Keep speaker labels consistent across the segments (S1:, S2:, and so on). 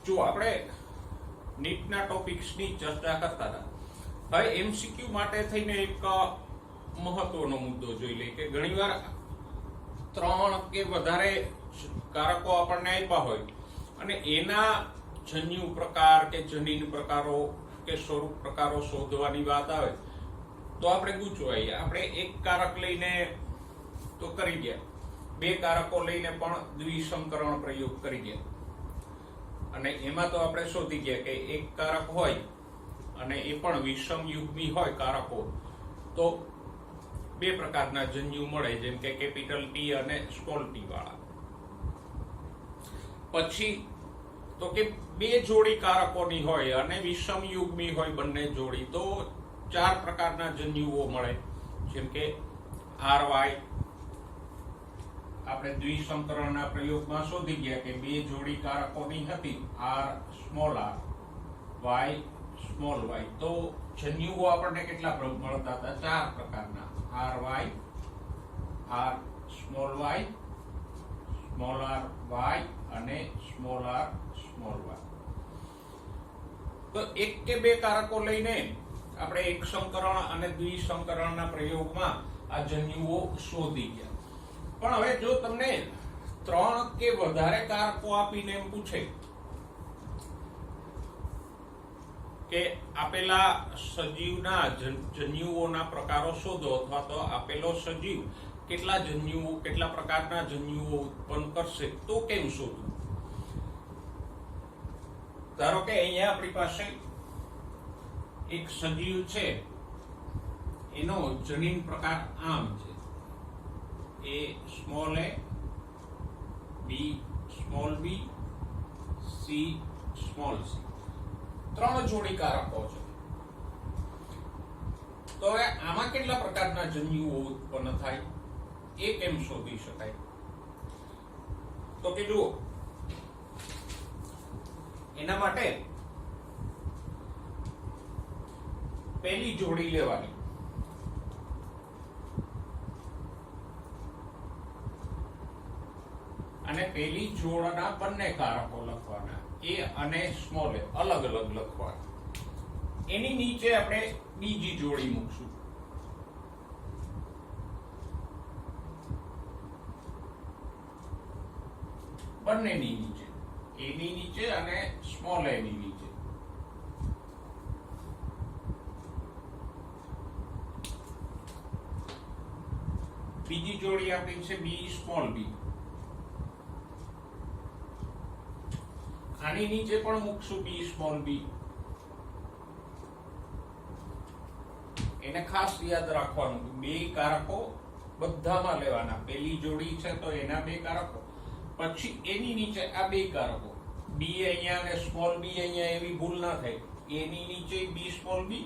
S1: જો આપણે નીટના ટોપિક્સની ચર્ચા કરતા હતા, હવે એમસીક્યુ માટે થઈને એક મહત્વનો મુદ્દો જોઈ લઈએ કે ઘણીવાર 3 કે વધારે કારકો આપણને આપ્યા હોય અને એના જન્યુ પ્રકાર કે જનીન પ્રકારો કે સ્વરૂપ પ્રકારો શોધવાની વાત આવે તો આપણે ગૂંચવાઈએ. આપણે એક કારક લઈને તો કરી ગયા, 2 કારકો લઈને પણ દ્વિસંકરણ પ્રયોગ કરી ગયા અને એમાં તો આપણે શોધી ગયા કે એક કારક હોય અને એ પણ વિષમ યુગ્મી હોય કારકો તો 2 પ્રકારના જન્યુ મળે, જેમ કે કેપિટલ ટી અને સ્મોલ ટી વાળા. પછી તો કે 2 જોડી કારકોની હોય અને વિષમ યુગ્મી હોય બંને જોડી તો 4 પ્રકારના જન્યુઓ મળે, જેમ કે RY. આપણે દ્વિસંકરણના પ્રયોગમાં શોધી ગયા કે 2 જોડી કારકોની હતી, R small r, Y small y. તો જન્યુઓ આપણને કેટલા મળતા હતા? 4 પ્રકારના, RY, R small y, small r y અને સ્મોલ r સ્મોલ y. તો 1 કે 2 કારકો લઈને આપણે એક સંકરણ અને દ્વિસંકરણના પ્રયોગમાં આ જન્યુઓ શોધી ગયા. પણ હવે જો તમને 3 કે વધારે કારકો આપીને એમ પૂછે કે આપેલા સજીવના જન્યુઓના પ્રકારો શોધો અથવા તો આપેલો સજીવ કેટલા પ્રકારના જન્યુઓ ઉત્પન્ન કરશે તો કેમ શોધવું? ધારો કે અહીંયા આપણી પાસે એક સજીવ છે, એનો જનીન પ્રકાર આમ છે, A small a, B small b, C small c. 3 જોડી કારકો છે. તો હવે આમાં કેટલા પ્રકારના જન્યુઓ ઉત્પન્ન થાય એ કેમ શોધી શકાય? તો કે જુઓ, એના માટે પહેલી જોડી લેવાની અને પહેલી જોડના બંને કારકો લખવાના, A અને સ્મોલ a અલગ અલગ લખવાના. એની નીચે આપણે બીજી જોડી મૂકશું, બંનેની નીચે, A ની નીચે અને સ્મોલ a ની નીચે. બીજી જોડી આપી છે B સ્મોલ b. આની નીચે પણ મૂકશું B સ્મોલ b. એને ખાસ યાદ રાખવાનું, 2 કારકો બધામાં લેવાના. પહેલી જોડી છે તો એના 2 કારકો, પછી એની નીચે આ 2 કારકો, B અહીંયા અને સ્મોલ b અહીંયા, એવી ભૂલ ના થાય. A ની નીચે B small b,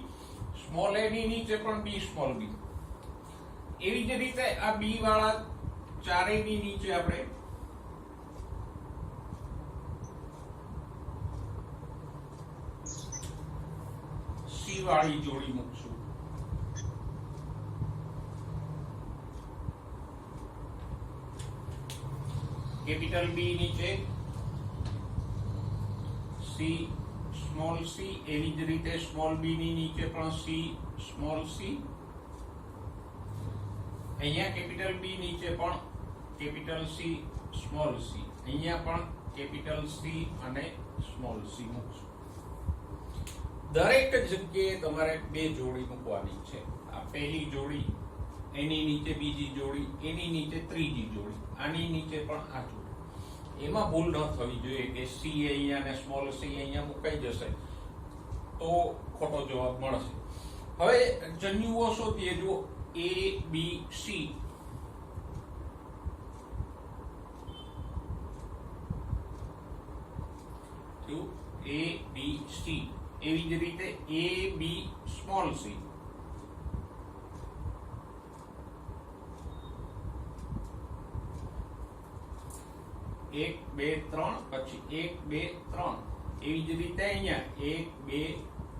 S1: small a ની નીચે પણ B સ્મોલ b. એવી જ રીતે આ B વાળા ચારેયની નીચે આપણે C વાળી જોડી મૂકશું. કેપિટલ B નીચે C સ્મોલ c, એવી જ રીતે સ્મોલ b ની નીચે પણ C સ્મોલ c. અહીંયા કેપિટલ B નીચે પણ કેપિટલ C સ્મોલ c, અહીંયા પણ કેપિટલ C અને સ્મોલ c મૂકશું. દરેક જગ્યાએ તમારે 2 જોડી મૂકવાની છે. આ પહેલી જોડી, એની નીચે બીજી જોડી, એની નીચે ત્રીજી જોડી, આની નીચે પણ આ જોડી. એમાં ભૂલ ન થવી જોઈએ કે C અહીંયા અને સ્મોલ c અહીંયા મુકાઈ જશે તો ખોટો જવાબ મળશે. હવે જન્યુઓ શોધીએ. જો A B C, A B C, એવી જ રીતે A B સ્મોલ c, એક બે ત્રણ, પછી 1 2 3. એવી જ રીતે અહીંયા 1 2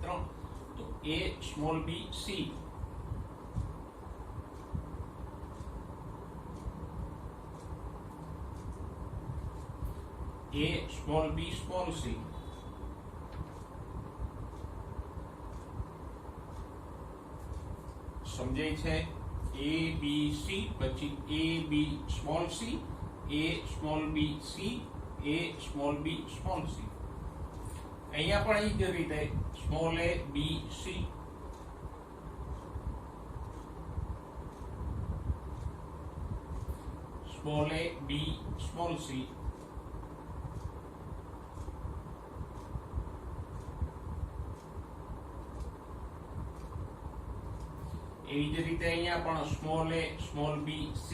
S1: 3. તો A small b C, a small b small c. સમજાય છે? a b c પછી a b small c, a small b c, a small b small c. અહીંયા પણ એ જ રીતે small a b c, small a b small c, એવી જ રીતે અહીંયા પણ small a small b c,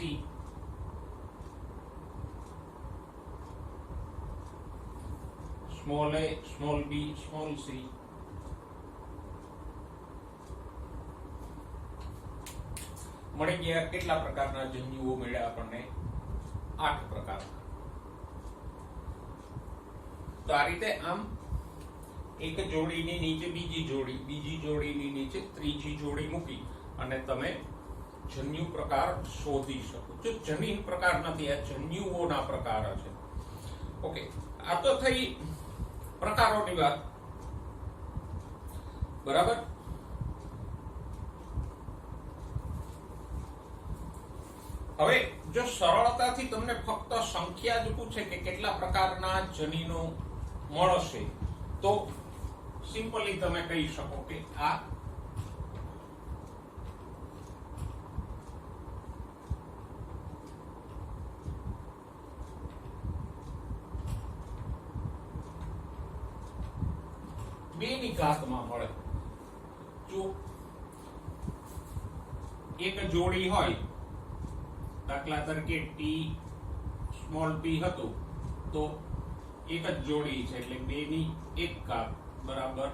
S1: small a small b small c. મળી ગયા કેટલા પ્રકારના જન્યુઓ મળ્યા આપણને? 8 પ્રકારના. તો આ રીતે આમ એક જોડીની નીચે બીજી જોડી, બીજી જોડીની નીચે ત્રીજી જોડી મૂકી અને તમે જન્યુ પ્રકાર શોધી શકો છો. જનીન પ્રકાર નથી, આ જન્યુઓના પ્રકાર છે. ઓકે, આ તો થઈ પ્રકારોની વાત, બરાબર. હવે જો સરળતાથી તમને ફક્ત સંખ્યા જ પૂછે કે કેટલા પ્રકારના જનીનો મળશે, તો સિમ્પલી તમે કહી શકો કે આ બે ની ઘાતમાં મળે. જો એક જોડી હોય, દાખલા તરીકે t સ્મોલ p હતું, તો એક જ જોડી છે એટલે 2 ની 1 ઘાત બરાબર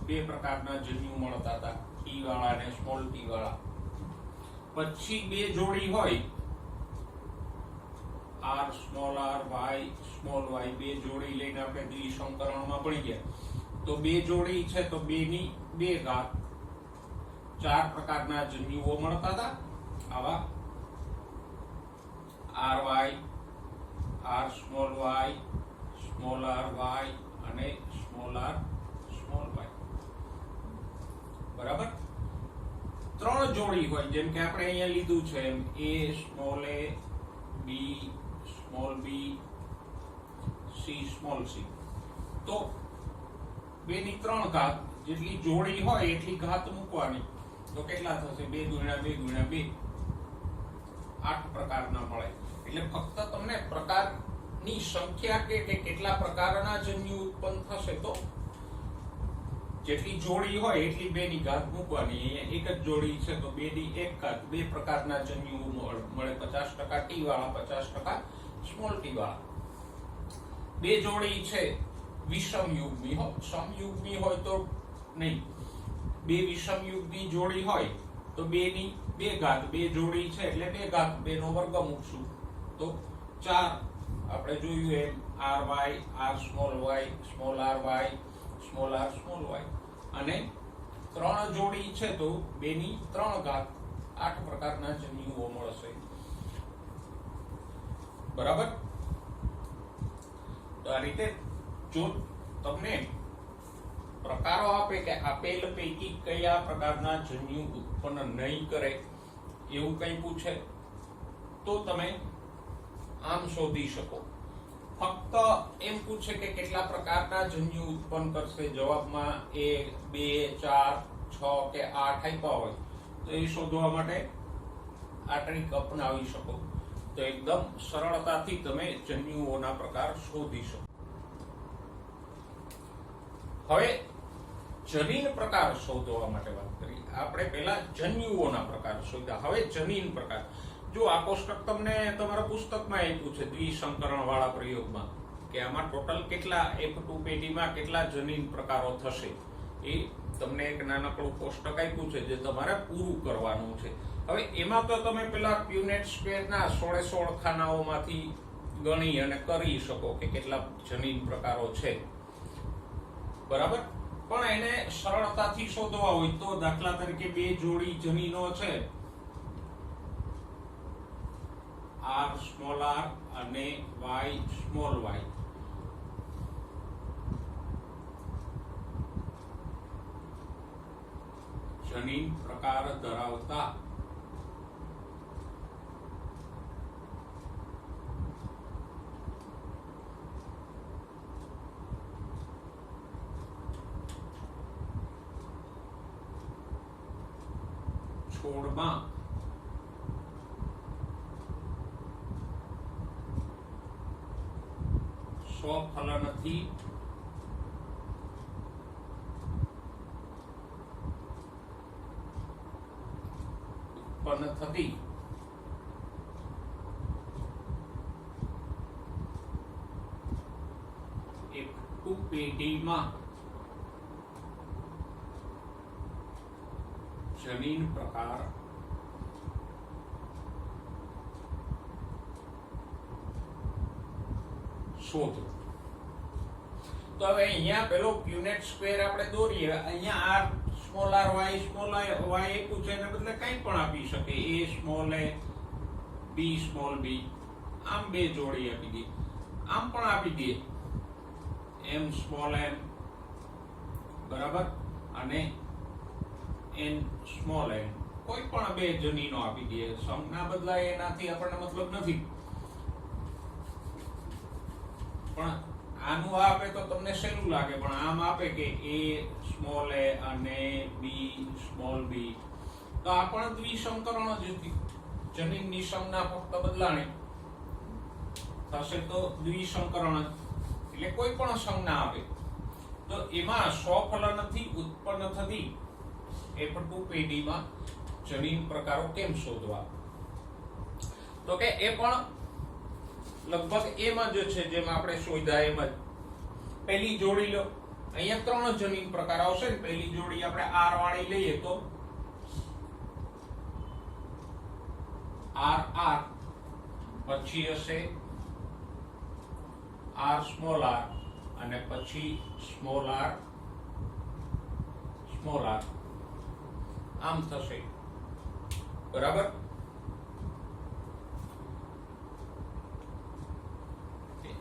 S1: 2 પ્રકારના જન્યુ મળતા હતા, t વાળા અને સ્મોલ t વાળા. પછી બે જોડી હોય, r small r, y small y, બે જોડી લઈને આપણે દ્વિસંકરણમાં ભણી ગયા. તો બે જોડી છે તો 2 ની 2 ઘાત 4 પ્રકારના જન્યુઓ મળતા હતા. આવા ry, r small y, small r y અને સ્મોલ r સ્મોલ y. બરાબર. 3 જોડી હોય, જેમ કે આપણે અહીંયા લીધું છે એમ a small a, b small b, c small c. તો 2 ની 3 ઘાત જેટલી જોડી હોય એટલી ઘાત મૂકવાની. તો કેટલા થશે? 2 ગુણ્યા 2 ગુણ્યા 2, 8 પ્રકારના મળે. એટલે ફક્ત તમને પ્રકારની સંખ્યા કે કેટલા પ્રકારના જન્યુ ઉત્પન્ન થશે, તો જેટલી જોડી હોય એટલી 2 ની ઘાત મૂકવાની. અહીંયા એક જ જોડી છે તો 2 ની 1 ઘાત, 2 પ્રકારના જન્યુ મળે. 50% t વાળા, 50% સ્મોલ t વાળા. બે જોડી છે વિષમયુગ્મી હોય, સમયુગ્મી હોય તો નહીં. બે વિષમયુગ્મી જોડી હોય તો 2 ની 2 ઘાત, બે જોડી છે એટલે 2 ઘાત, 2 નો વર્ગ મૂકશું તો 4. આપણે જોયું એમ ry, r small y, small ry, small r small y. અને 3 જોડી છે તો 2 ની 3 ઘાત, 8 પ્રકારના જન્યુઓ મળશે. બરાબર. તો આ રીતે જો તમને પ્રકારો આપે કે આપેલ પૈકી કયા પ્રકારના જન્યુ ઉત્પન્ન નહીં કરે એવું કંઈ પૂછે, તો તમે આમ શોધી શકો. ફક્ત એમ પૂછે કે કેટલા પ્રકારના જન્યુ ઉત્પન્ન કરશે, જવાબમાં 1, 2, 4, 6 કે 8 આપ્યા હોય તો એ શોધવા માટે આ ટ્રીક અપનાવી શકો. તો એકદમ સરળતાથી તમે જન્યુઓના પ્રકાર શોધી શકો. હવે જનીન પ્રકાર શોધવા માટે વાત કરી. આપણે પહેલા જન્યુઓના પ્રકાર શોધ્યા, હવે જનીન પ્રકાર. જો આ કોષ્ટક તમને તમારા પુસ્તકમાં આપ્યું છે દ્વિસંકરણ વાળા પ્રયોગમાં કે આમાં ટોટલ કેટલા F2 પેટીમાં કેટલા જનીન પ્રકારો થશે, એ તમને એક નાનકડું કોષ્ટક આપ્યું છે જે તમારે પૂરું કરવાનું છે. હવે એમાં તો તમે પેલા પ્યુનેટ સ્ક્વેરના 16 ખાનાઓમાંથી ગણી અને કરી શકો કે કેટલા જનીન પ્રકારો છે. બરાબર. પણ એને સરળતાથી શોધવા હોય તો દાખલા તરીકે બે જોડી જનીનો છે, r સ્મોલ r અને y સ્મોલ y. જનીન પ્રકાર ધરાવતા છોડમાં સ્વફલનથી ઉત્પન્ન થતી એક પેઢીમાં જનીન પ્રકાર શોધો. તો હવે અહીંયા પેલો ક્યુનેટ સ્ક્વેર આપણે દોરીએ. અહીંયા R small R Y small Y એકું છે એને બદલે કંઈ પણ આપી શકે. એ સ્મોલ એ બી સ્મોલ બી આમ બે જોડી આપી દઈએ. આમ પણ આપી દઈએ એમ સ્મોલ એમ બરાબર અને એન સ્મોલ એન કોઈ પણ બે જનીનો આપી દઈએ. સંજ્ઞા બદલાય એનાથી આપણને મતલબ નથી, પણ આનું આપે તો તમને સહેલું લાગે. પણ આમ આપે કે એ સ્મોલ એ અને બી સ્મોલ બી, તો આ પણ દ્વિસંકરણ જ હતી. જનીનની સંજ્ઞા ફક્ત બદલાણી થશે તો દ્વિસંકરણ જ. એટલે કોઈ પણ સંજ્ઞા આપે તો એમાં સ્વફલનથી ઉત્પન્ન થતી F2 પેઢીમાં જનીન પ્રકારો કેમ શોધવા? તો કે એ પણ લગભગ એમ જ છે જેમ આપણે શોધ્યા એમ જ. પહેલી જોડી લો, અહીંયા 3 જનીન પ્રકાર આવશે ને. પહેલી જોડી આપણે R વાળી લઈએ તો R R, પછી હશે R સ્મોલ r અને પછી સ્મોલ r સ્મોલ r આમ થશે બરાબર.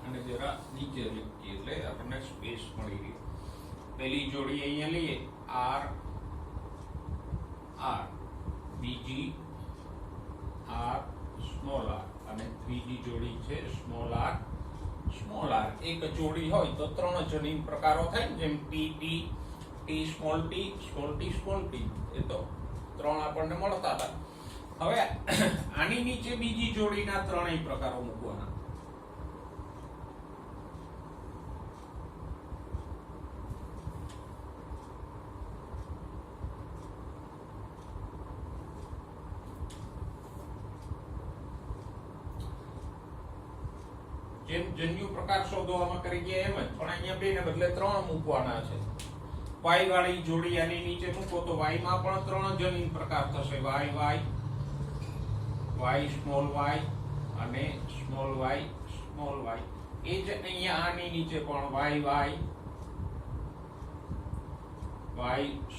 S1: અને જરા નીચે લખીએ એટલે આપણને સ્પેસ મળી રહે. પહેલી જોડી અહીંયા લઈએ R R, બીજી R સ્મોલ r અને ત્રીજી જોડી છે સ્મોલ r સ્મોલ r. એક જોડી હોય તો 3 જનીન પ્રકારો થાય જેમ T T T small t small t small t. એ તો 3 આપણને મળતા હતા. હવે આની નીચે બીજી જોડીના 3 પ્રકારો મૂકવાના. જેમ જન્યુ પ્રકાર શોધવામાં કરી ગયા એમ જ, પણ અહીંયા 2 ને બદલે 3 મૂકવાના છે. y વાળી જોડી આની નીચે મૂકો તો y માં પણ 3 જનીન પ્રકાર થશે. y સ્મોલ y અને સ્મોલ y સ્મોલ y. એ જ અહીંયા આની નીચે પણ y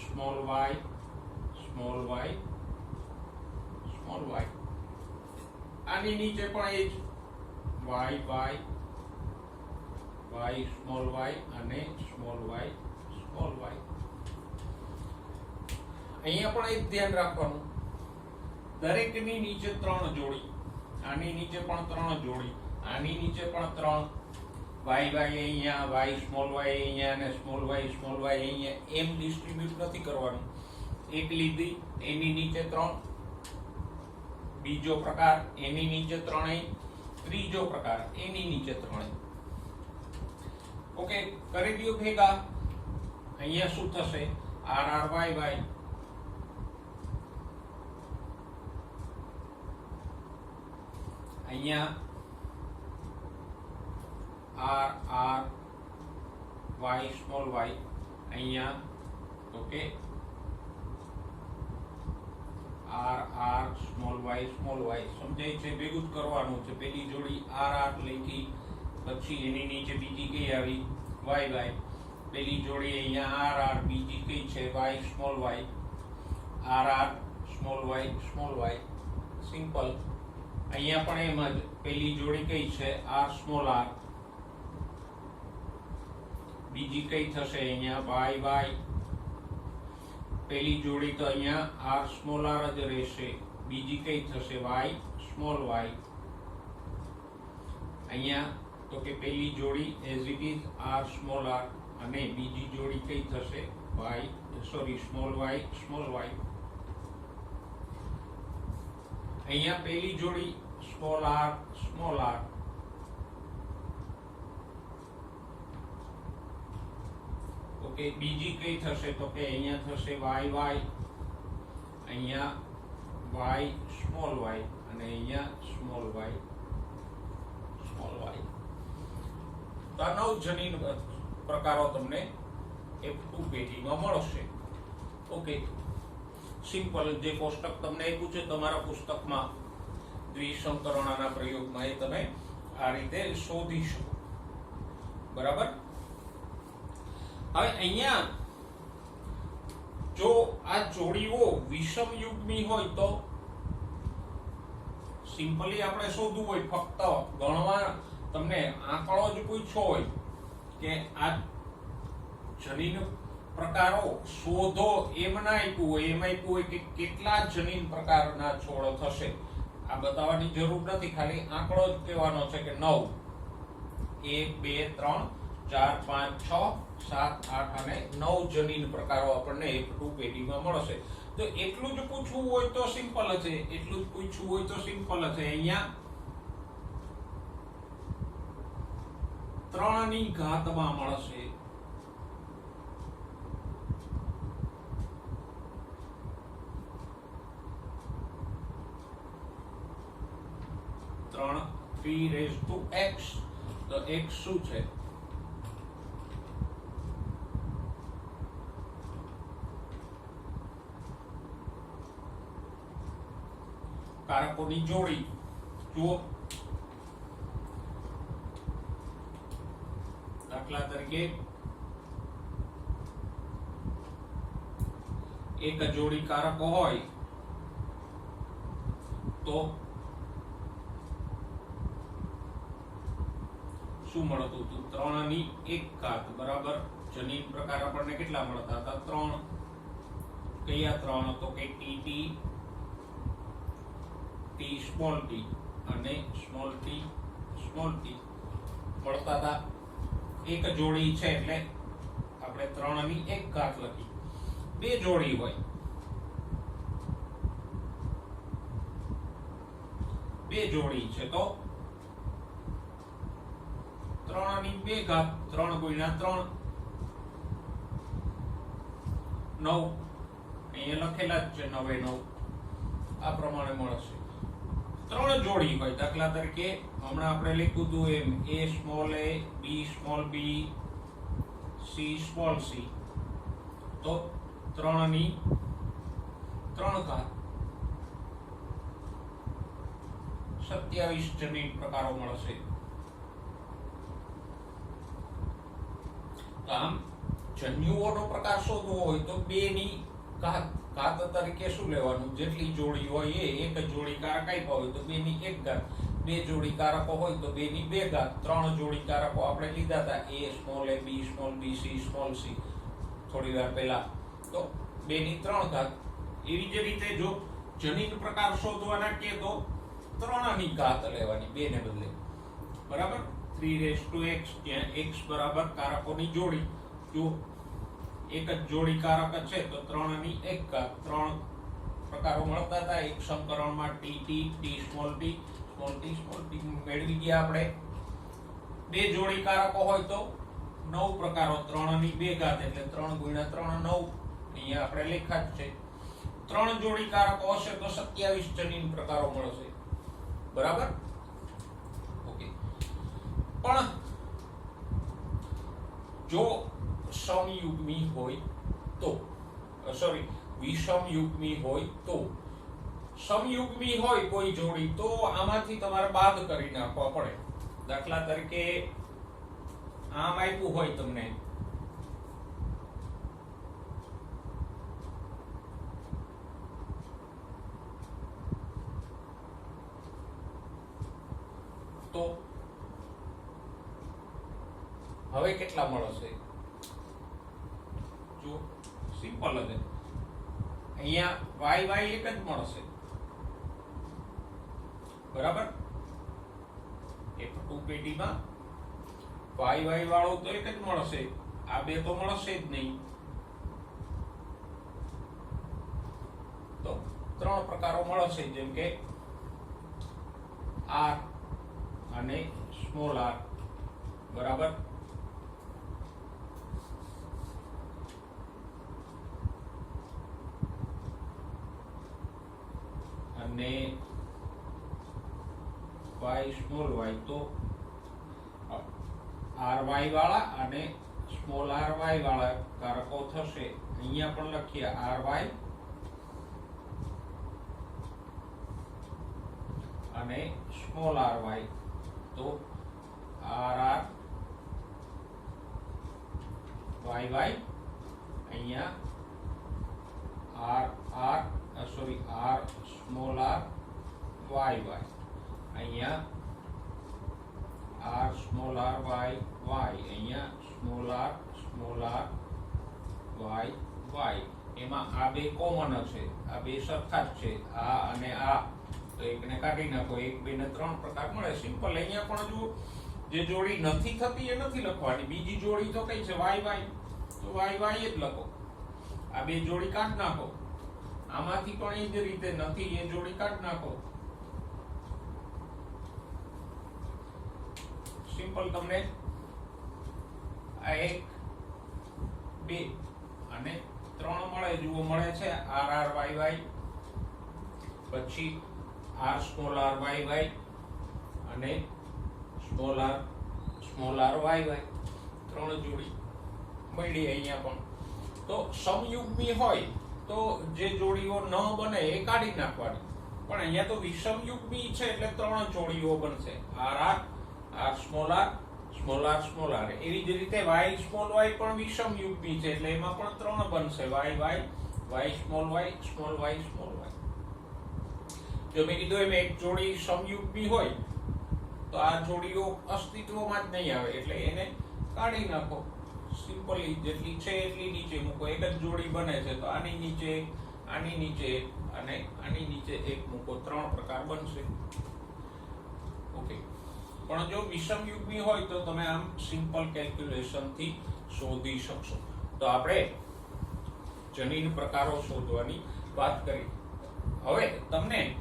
S1: small y small y small y. આની નીચે પણ એ જ y સ્મોલ y અને સ્મોલ y સ્મોલ y. અહીંયા પણ એક ધ્યાન રાખવાનું, દરેકની નીચે 3 જોડી, આની નીચે પણ 3 જોડી, આની નીચે પણ 3. y અહીંયા, y સ્મોલ y અહીંયા અને સ્મોલ y અહીંયા એમ ડિસ્ટ્રીબ્યુટ નથી કરવાનું. એક લીધી એની નીચે 3, બીજો પ્રકાર એની નીચે 3, ત્રીજો પ્રકાર એની નીચે 3. ઓકે, કરી દો ભેગા. અહીંયા શું થશે? r r y y અહીંયા r r y small y અહીંયા. Okay, r r small y small y સમજાય છે? ભેગું જ કરવાનું છે. પેલી જોડી r r લખી, પછી એની નીચે બીજી કઈ આવી y y. પેલી જોડી અહીંયા r r, બીજી કઈ છે y small y, r r small y small y. Simple. અહીંયા પણ એમ જ, પેલી જોડી કઈ છે r સ્મોલ r, બીજી કઈ થશે અહીંયા y y, પહેલી જોડી તો અહીંયા આર સ્મોલ આર જ રહેશે, બીજી કઈ થશે વાય સ્મોલ વાય. અહીંયા તો કે પહેલી જોડી as it is R small R અને બીજી જોડી કઈ થશે Y small Y small Y. અહીંયા પહેલી જોડી small R small R, okay. બીજી કઈ થશે તો કે અહીંયા થશે વાય વાય, અહીંયા વાય સ્મોલ વાય અને અહીંયા સ્મોલ વાય સ્મોલ વાય. તો આ 9 જનીન પ્રકારો તમને F2 પેટીમાં મળશે. ઓકે, સિમ્પલ જે કોષ્ટક તમને આપ્યું છે તમારા પુસ્તકમાં દ્વિસંકરણના પ્રયોગમાં, એ તમે આ રીતે શોધી શકો. બરાબર. હવે અહીંયા જો આ જોડીઓ વિષમ યુગ્મી હોય તો સિમ્પલી આપણે શોધવું હોય, ફક્ત ગણવા, તમને આંકડો જ પૂછ્યો હોય કે આ જનીન પ્રકારો શોધો, એમ ના આપ્યું હોય, એમ આપ્યું હોય કે કેટલા જનીન પ્રકારના છોડ થશે. આ બતાવવાની જરૂર નથી, ખાલી આંકડો જ કહેવાનો છે કે 9, 1 2 3 4 5 6 7 8 અને 9 જનીન પ્રકારો આપણને F2 પેટીમાં મળશે. તો એટલું જ પૂછવું હોય તો સિમ્પલ છે, એટલું જ પૂછવું હોય તો સિમ્પલ છે. અહીંયા 3 ની ઘાતમાં મળશે. x, તો x શું છે? કારકોની જોડી. જુઓ, દાખલા તરીકે એક જોડી કારકો હોય તો શું મળતું હતું? 3 ની 1 ઘાત બરાબર જનીન પ્રકાર આપણને કેટલા મળતા હતા? 3. કયા 3? તો કે ટી સ્મોલ ટી અને સ્મોલ ટી મળતા હતા. એક જોડી છે એટલે આપણે 3 ની 1 ઘાત લખી. બે જોડી હોય, બે જોડી છે તો 3 ની 2 ઘાત, 3 ગુણ્યા 3 9. અહીંયા લખેલા જ છે 9 9, આ પ્રમાણે મળશે. 3 જોડી હોય, દાખલા તરીકે હમણાં આપણે લખ્યું હતું એમ a small a, b small b, c small c, તો 3 ની 3 ઘાત 27 જનીન પ્રકારો મળશે. આમ જન્યુઓનો પ્રકાર શોધવો હોય તો 2 ની ઘાત તરીકે શું લેવાનું? જેટલી જોડી હોય એ, એક જોડી કારક આપ્યા હોય તો 2 ની 1 ઘાત, 2 જોડી કારકો હોય તો 2 ની 2 ઘાત, 3 જોડી કારકો આપણે લીધા હતા a small a, b small b, c small c થોડી વાર પહેલા, તો 2 ની 3 ઘાત. એવી જ રીતે જો જનીન પ્રકાર શોધવાના કે તો 3 ની ઘાત લેવાની, 2 ને બદલે. બરાબર. 3x, જ્યાં x બરાબર કારકોની જોડી. જો એક જ જોડી કારક છે તો 3 ની 1 ઘાત, 3 પ્રકારો મળતા હતા એક સમીકરણમાં, ટી સ્મોલ ટી મેળવી ગયા આપણે. બે જોડી કારકો હોય તો 9 પ્રકારો, 3 ની 2 ઘાત એટલે 3 ગુણ્યા 3 9. અહીંયા આપણે લખ્યા જ છે. 3 જોડી કારકો હશે તો 27 જનીન પ્રકારો મળશે. બરાબર. ઓકે. પણ જો સમયુગ્મી હોય તો, વિષમ યુગ્મી હોય તો, સમયુગ્મી હોય કોઈ જોડી તો આમાંથી તમારે બાદ કરી નાખવા પડે. દાખલા તરીકે આમ આપ્યું હોય તમને, તો હવે કેટલા મળશે? જો સિમ્પલ છે. અહીંયા y y એક જ મળશે, બરાબર. F2 પેટીમાં y y વાળું તો એક જ મળશે, આ બે તો મળશે જ નહીં. તો ત્રણ પ્રકારો મળશે, જેમ કે r અને સ્મોલ r, બરાબર. અને y સ્મોલ y તો ry વાળા અને સ્મોલ ry વાળા કારકો થશે. અહીંયા પણ લખીએ ry અને સ્મોલ ry, તો rr yy, અહીંયા r સ્મોલ r yy, અહીંયા r સ્મોલ r y, અહીંયા સ્મોલ r y y. એમાં આ બે કોમન છે, આ બે સરખા જ છે, આ અને આ, તો એકને કાઢી નાખો, એક બે ને ત્રણ પ્રકાર મળે. સિમ્પલ. અહીંયા પણ જો જે જોડી નથી થતી એ નથી લખવાની, બીજી જોડી તો કઈ છે y y, તો y y જ લખો. આ બે જોડી કાઢી નાખો, આમાંથી પણ એ જ રીતે નથી, એ જોડી કાઢી નાખો. સિમ્પલ. તમને આ 1 2 અને 3 મળે. જુઓ મળે છે r r y y, પછી r small r y y અને સ્મોલ r y y, ત્રણ જોડી મળી અહીંયા પણ. તો સમયુગ્મી હોય તો જે જોડીઓ ન બને એ કાઢી નાખવાની, પણ અહીંયા તો વિષમયુગ્મી છે એટલે ત્રણ જોડીઓ બનશે, r r સ્મોલ r એવી જ રીતે y સ્મોલ y પણ વિષમયુગ્મી છે એટલે એમાં પણ ત્રણ બનશે, y small y small y. જો મેં કીધું એમ એક જોડી સમયુગ્મી હોય તો આ જોડીઓ અસ્તિત્વમાં જ નહીં આવે, એટલે એને કાઢી નાખો. સિમ્પલી જેટલી છે એટલી નીચે મૂકો. એક જ જોડી બને છે તો આની નીચે અને આની નીચે એક મૂકો, ત્રણ પ્રકાર બનશે. ઓકે. પણ જો વિષમયુગ્મી હોય તો તમે આમ સિમ્પલ કેલ્ક્યુલેશન થી શોધી શકશો. તો આપણે જનીન પ્રકારો શોધવાની વાત કરી. હવે તમને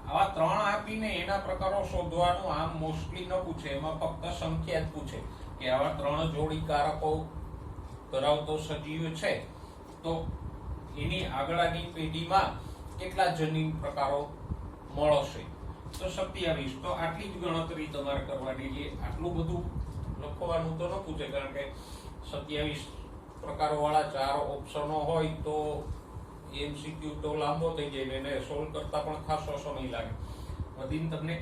S1: આવા ત્રણ આપીને એના પ્રકારો શોધવાનું આમ મોસ્ટલી ન પૂછે, એમાં ફક્ત સંખ્યા જ પૂછે કે આવા ત્રણ જોડી કારકો ધરાવતો સજીવ છે તો એની આગળની પેઢીમાં કેટલા જનીન પ્રકારો મળશે. તો 27. તો આટલી જ ગણતરી તમારે કરવાની છે. આટલું બધું લખવાનું તો ન પૂછે, કારણ કે 27 પ્રકારો વાળા 4 ઓપ્શનો હોય તો એમસીક્યુ તો લાંબો થઈ જાય, એને સોલ્વ કરતા પણ ખાસો સમય લાગે. વધીને તમને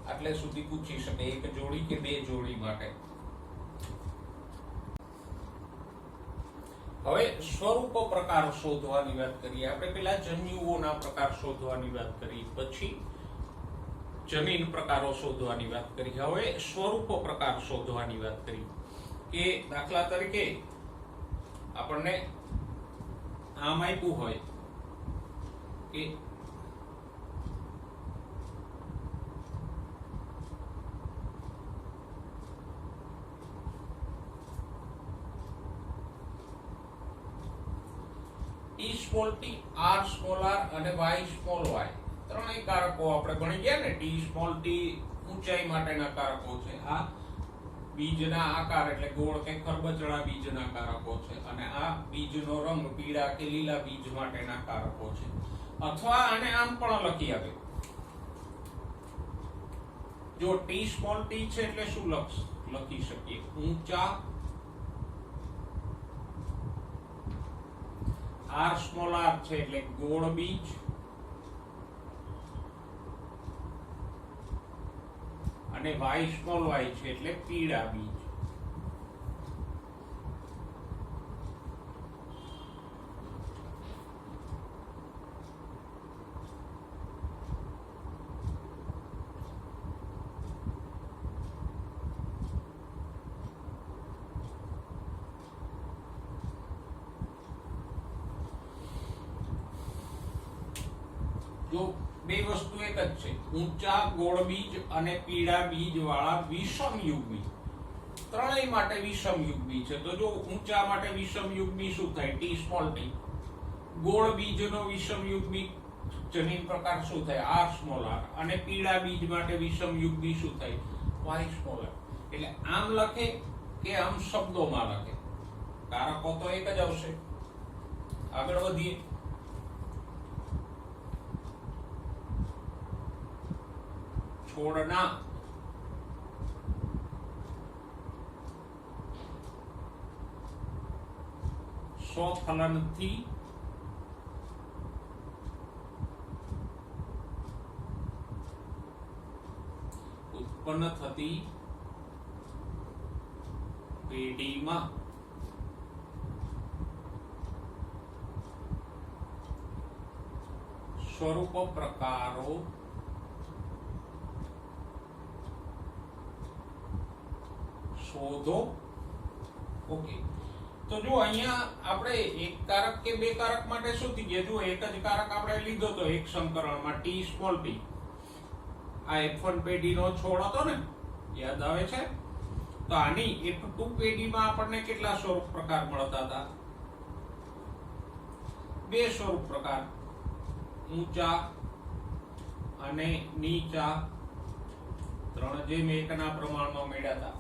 S1: આટલે સુધી પૂછી શકે એક જોડી કે બે જોડી માટે. હવે સ્વરૂપ પ્રકાર શોધવાની વાત કરીએ. આપણે પેલા જન્યુઓના પ્રકાર શોધવાની વાત કરી, પછી જનીન પ્રકારો શોધવાની વાત કરી, હવે સ્વરૂપ પ્રકાર શોધવાની વાત કરી. કે દાખલા તરીકે આપણને આમ આપ્યું હોય કે T small T, R small R અને વાય સ્મોલ વાય, ત્રણેય કારકો આપણે ભણી ગયા ને. ટી સ્મોલ ટી ઊંચાઈ માટેના કારકો છે, આ બીજના આકાર એટલે ગોળ કે ખરબચડા બીજના કારકો છે, અને આ બીજનો રંગ પીળા કે લીલા બીજ માટેના કારકો છે. અથવા આને આમ પણ લખી આપે, જો ટી સ્મોલ ટી છે એટલે શું લખી શકીએ, ઊંચા. આર સ્મોલ આર છે એટલે ગોળ બીજ, અને વાય સ્મોલ વાય છે એટલે પીળા બીજ. બે વસ્તુ એક જ છે, ઊંચા ગોળ બીજ અને પીળા બીજ વાળા વિષમ યુગ્મી. ત્રણેય માટે વિષમ યુગ્મી છે. તો જો ઊંચા માટે વિષમ યુગ્મી શું થાય? T small T. ગોળ બીજનો વિષમ યુગ્મી જનીન પ્રકાર શું થાય? R small R. અને પીળા બીજ માટે વિષમ યુગ્મી શું થાય? Y small R. એટલે આમ લખે કે આમ શબ્દોમાં લખે, કારકો તો એક જ આવશે. આગળ વધીએ. છોડના સ્વફલનથી ઉત્પન્ન થતી પેઢીમાં સ્વરૂપ પ્રકારો શોધો. ઓકે, તો જો અહીંયા આપણે એક કારક કે બે કારક માટે શું થઈ ગયા? જો એક જ કારક આપણે લીધો તો એક સંકરણમાં ટી સ્મોલ ટી, આ F1 પેઢીનો છોડ હતો ને, યાદ આવે છે? તો આની F2 પેઢીમાં આપણને કેટલા સ્વરૂપ પ્રકાર મળતા હતા? બે સ્વરૂપ પ્રકાર, ઊંચા અને નીચા, 3:1 ના પ્રમાણમાં મળ્યા હતા.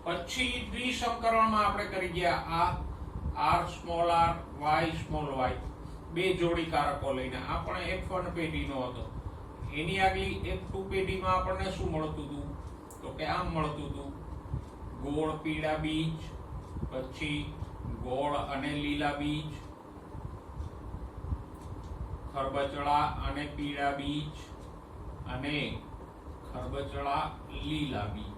S1: પછી દ્વિસંકરણમાં આપણે કરી ગયા આ r small r y small y, બે જોડી કારકો લઈને. આ પણ F1 પેઢીનો હતો. એની આગલી F2 પેઢીમાં આપણને શું મળતું હતું? તો કે આમ મળતું હતું, ગોળ પીળા બીજ, પછી ગોળ અને લીલા બીજ, ખરબચડા અને પીળા બીજ, અને ખરબચડા લીલા બીજ.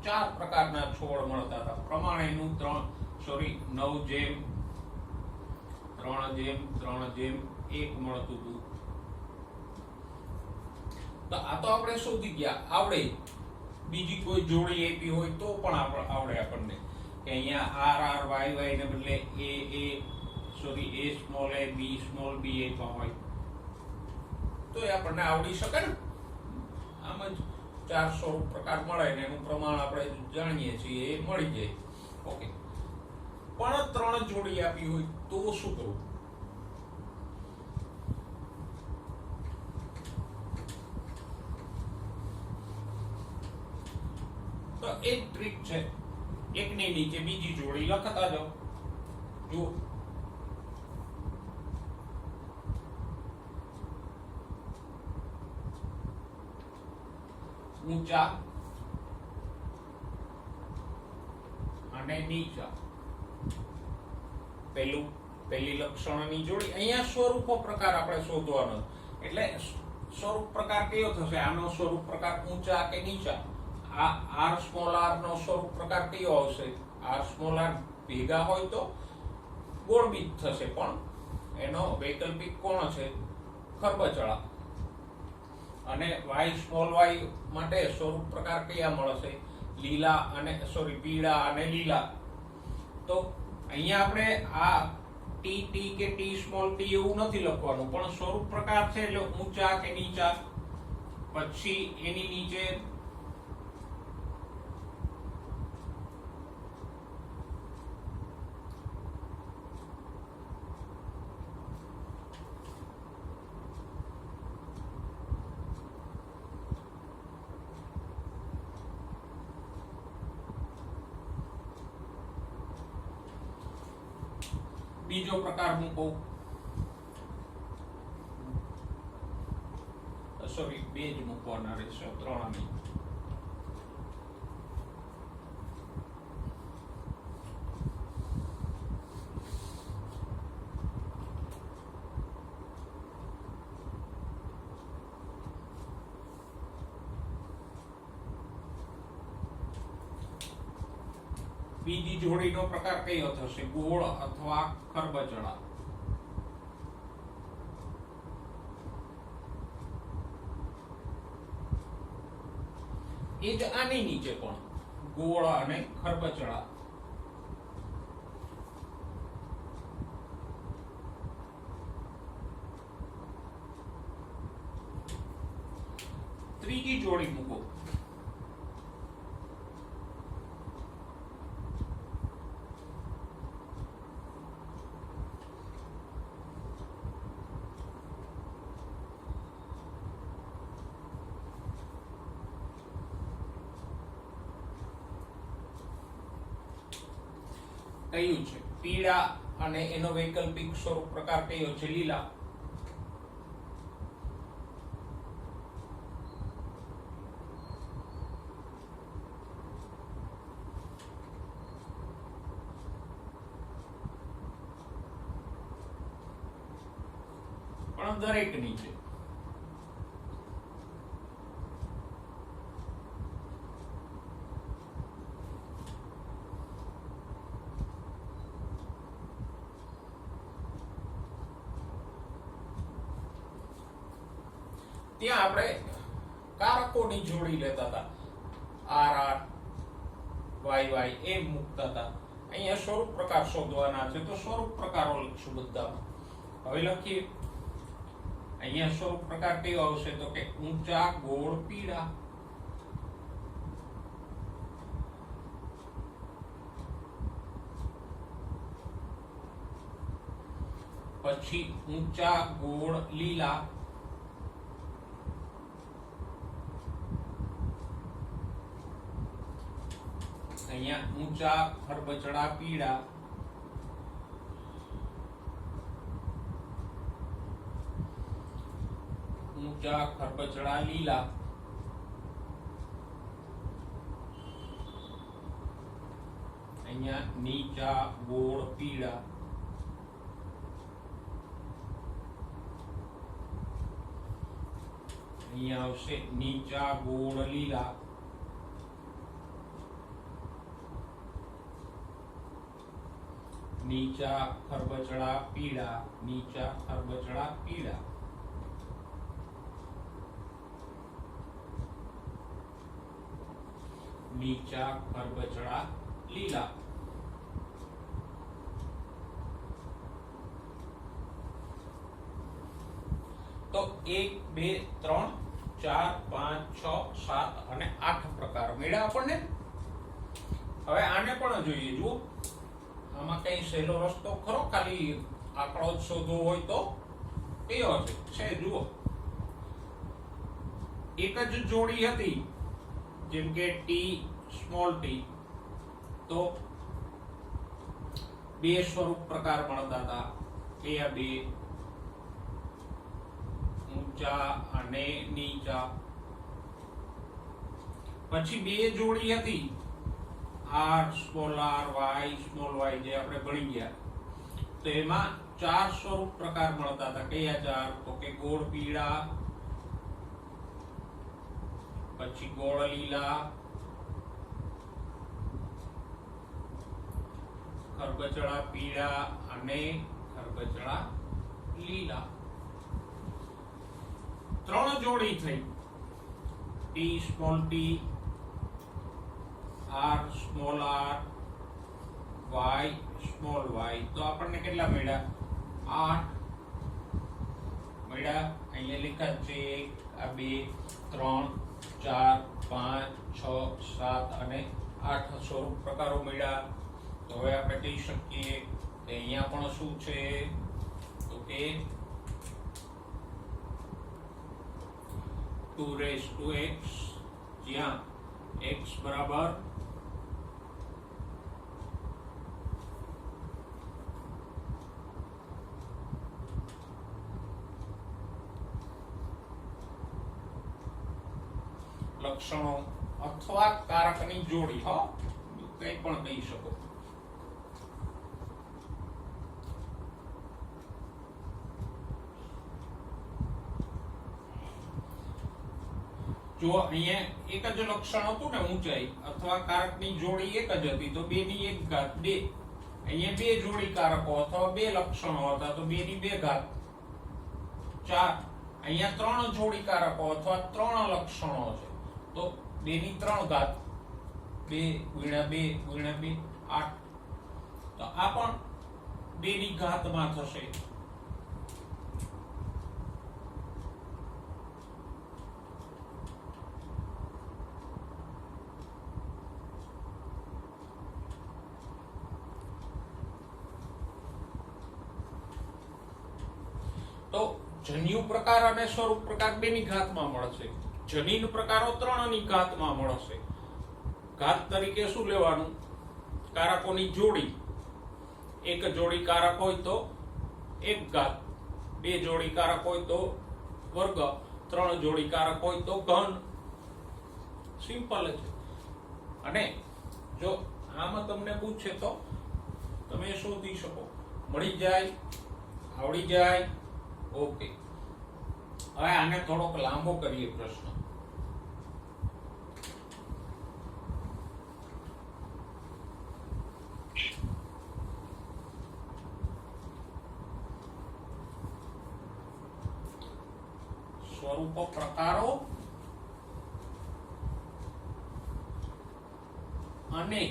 S1: 4 પ્રકારના છોડ મળતા હતા. પ્રમાણેનું 9:3:3:1 મળતું હતું. તો આ તો આપણે શોધી ગયા. આવડે બીજી કોઈ જોડી આપી હોય તો પણ આવડે આપણને કે અહીંયા r r y y ને બદલે a small a b small b આપ્યા હોય તો એ આપણને આવડી શકે ને. આમ જ 4 સ્વરૂપ પ્રકાર મળે ને એનું પ્રમાણ આપણે જાણીએ છીએ, એ મળી જાય. ઓકે, પણ 3 જોડી આપી હોય તો શું કરવું? તો એક ટ્રીક છે, એકની નીચે બીજી જોડી લખતા જાઓ. જુઓ, ઊંચા અને નીચા, પહેલી લક્ષણની જોડી. અહીંયા સ્વરૂપો પ્રકાર આપણે શોધવાનો, એટલે સ્વરૂપ પ્રકાર કયો થશે? આનો સ્વરૂપ પ્રકાર ઊંચા કે નીચા? આ r સ્મોલ r નો સ્વરૂપ પ્રકાર કયો આવશે? r સ્મોલ r ભેગા હોય તો ગોળ બીજ થશે, પણ એનો વૈકલ્પિક કોણ છે? ખરબચડા. અને y સ્મોલ y માટે સ્વરૂપ પ્રકાર કયા મળશે? લીલા અને પીળા અને લીલા. તો અહીંયા આપણે આ ટી ટી કે ટી સ્મોલ ટી એવું નથી લખવાનું, પણ સ્વરૂપ પ્રકાર છે એટલે ઊંચા કે નીચા. પછી એની નીચે બીજો પ્રકાર મૂકો. બે જ મૂકવાના રહેશે, 3 નહીં. બીજી જોડીનો પ્રકાર કયો થશે? ગોળ અથવા ખરબચડા. એ જ આની નીચે પણ ગોળ અને ખરબચડા. ત્રીજી જોડી મૂકો. કયું છે? પીળા અને એનો વૈકલ્પિક સ્વરૂપ પ્રકાર કયો છે? લીલા. પણ દરેક ની છે. ત્યાં આપણે કારકોની જોડી લેતા હતા, આર આર વાય વાય એમ મૂકતા હતા. અહીંયા સ્વરૂપ પ્રકાર શોધવાના છે તો સ્વરૂપ પ્રકારો લખશું બધામાં. હવે લખીએ. અહીંયા સ્વરૂપ પ્રકાર કયો આવશે તો કે ઊંચા ગોળ પીળા. પછી ઊંચા ગોળ લીલા. અહીંયા ઊંચા ખરબચડા પીળા. ઊંચા ખરબચડા લીલા. અહીંયા નીચા ગોળ પીળા. અહીંયા આવશે નીચા ગોળ લીલા. નીચા ખરબચડા પીળા. નીચા ખરબચડા પીળા. નીચા ખરબચડા લીલા. તો 1 2 3 4 5 6 7 અને 8 પ્રકાર મળ્યા આપણને. હવે આને પણ જોઈએ. જુઓ, આમાં કઈ સહેલો રસ્તો ખરો? ખાલી આંકડો જ શોધવો હોય તો કયો છે? જુઓ, એક જ જોડી હતી, જેમ કે ટી સ્મોલ ટી, તો બે સ્વરૂપ પ્રકાર મળતા હતા. કયા બે? ઊંચા અને નીચા. પછી બે જોડી હતી, R small R Y small Y, જે આપણે ભણી ગયા. તો એમાં ચાર સ્વરૂપ પ્રકાર મળતા હતા. કયા ચાર? તો કે ગોળ પીળા, પછી ગોળ લીલા, ખરબચડા પીળા અને ખરબચડા લીલા. ત્રણ જોડી થઈ. T small T, R small R, Y small Y. તો આપણને કેટલા મળ્યા? 8 મળ્યા. અહીંયા લખ્યા છે 1 2 3 4 5 6 7 અને 8 સ્વરૂપ પ્રકારો મળ્યા. તો હવે આપણે કહી શકીએ કે અહીંયા પણ શું છે તો કે 2x, જ્યાં x બરાબર લક્ષણો અથવા કારકની જોડી. કંઈ પણ કહી શકો. જો અહીંયા એક જ લક્ષણ હતું ને, ઊંચાઈ અથવા કારકની જોડી એક જ હતી, તો 2 ની 1 ઘાત 2. અહીંયા બે જોડી કારકો અથવા બે લક્ષણો હતા, તો 2 ની 2 ઘાત 4. અહીંયા 3 જોડી કારકો અથવા 3 લક્ષણો છે, તો 2 ની 3 ઘાત 2 ગુણ્યા 2 ગુણ્યા 2 8. તો આ પણ 2 ની ઘાતમાં થશે. જન્યુ પ્રકાર અને સ્વરૂપ પ્રકાર બેની ઘાતમાં મળશે. જનીન પ્રકારો 3 ની ઘાતમાં મળશે. ઘાત તરીકે શું લેવાનું? કારકોની જોડી. એક જોડી કારક હોય તો 1 ઘાત, 2 જોડી કારક હોય તો વર્ગ, 3 જોડી કારક હોય તો ઘન. સિમ્પલ છે. અને જો આમાં તમને પૂછે તો તમે શોધી શકો, મળી જાય, આવડી જાય. ઓકે, હવે આને થોડોક લાંબો કરીએ પ્રશ્ન. સ્વરૂપ પ્રકારો અને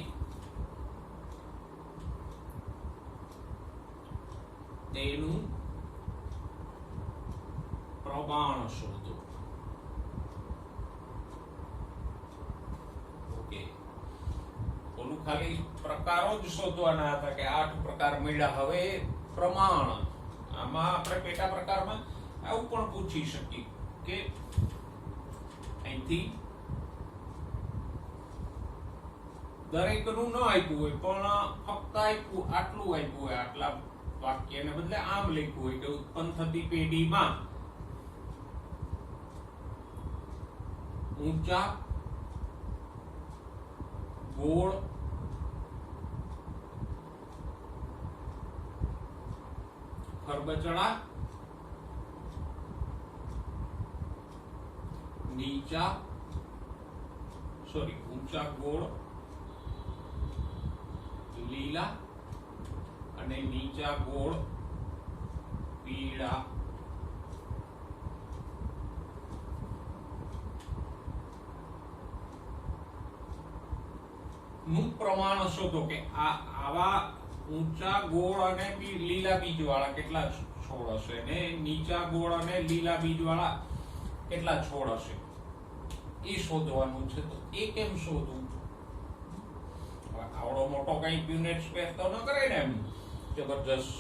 S1: તેનું પ્રમાણ શોધો. ઓકે, ઓલું ખાલી પ્રકારો જ શોધવાના હતા કે 8 પ્રકાર મળ્યા. હવે પ્રમાણ, આમાં આપણે પેટા પ્રકારમાં આવું પણ પૂછી શકીએ કે અહીંથી દરેકનું ન આપ્યું હોય પણ ફક્ત આપ્યું આટલું આપ્યું હોય, આટલા વાક્યને બદલે આમ લખ્યું હોય કે ઉત્પન્ન થતી પેઢીમાં ઊંચા ગોળ ખરબચડા ઊંચા ગોળ લીલા અને નીચા ગોળ પીળા નું પ્રમાણ શોધો કે આવા ઊંચા ગોળ અને લીલા બીજ વાળા કેટલા છોડ હશે ને નીચા ગોળ અને લીલા બીજ વાળા કેટલા છોડ હશે, એ શોધવાનું છે. તો એ કેમ શોધવું? આવડો મોટો કઈ યુનિટ સ્પેસ તો ન કરે ને એમ જબરજસ્ત.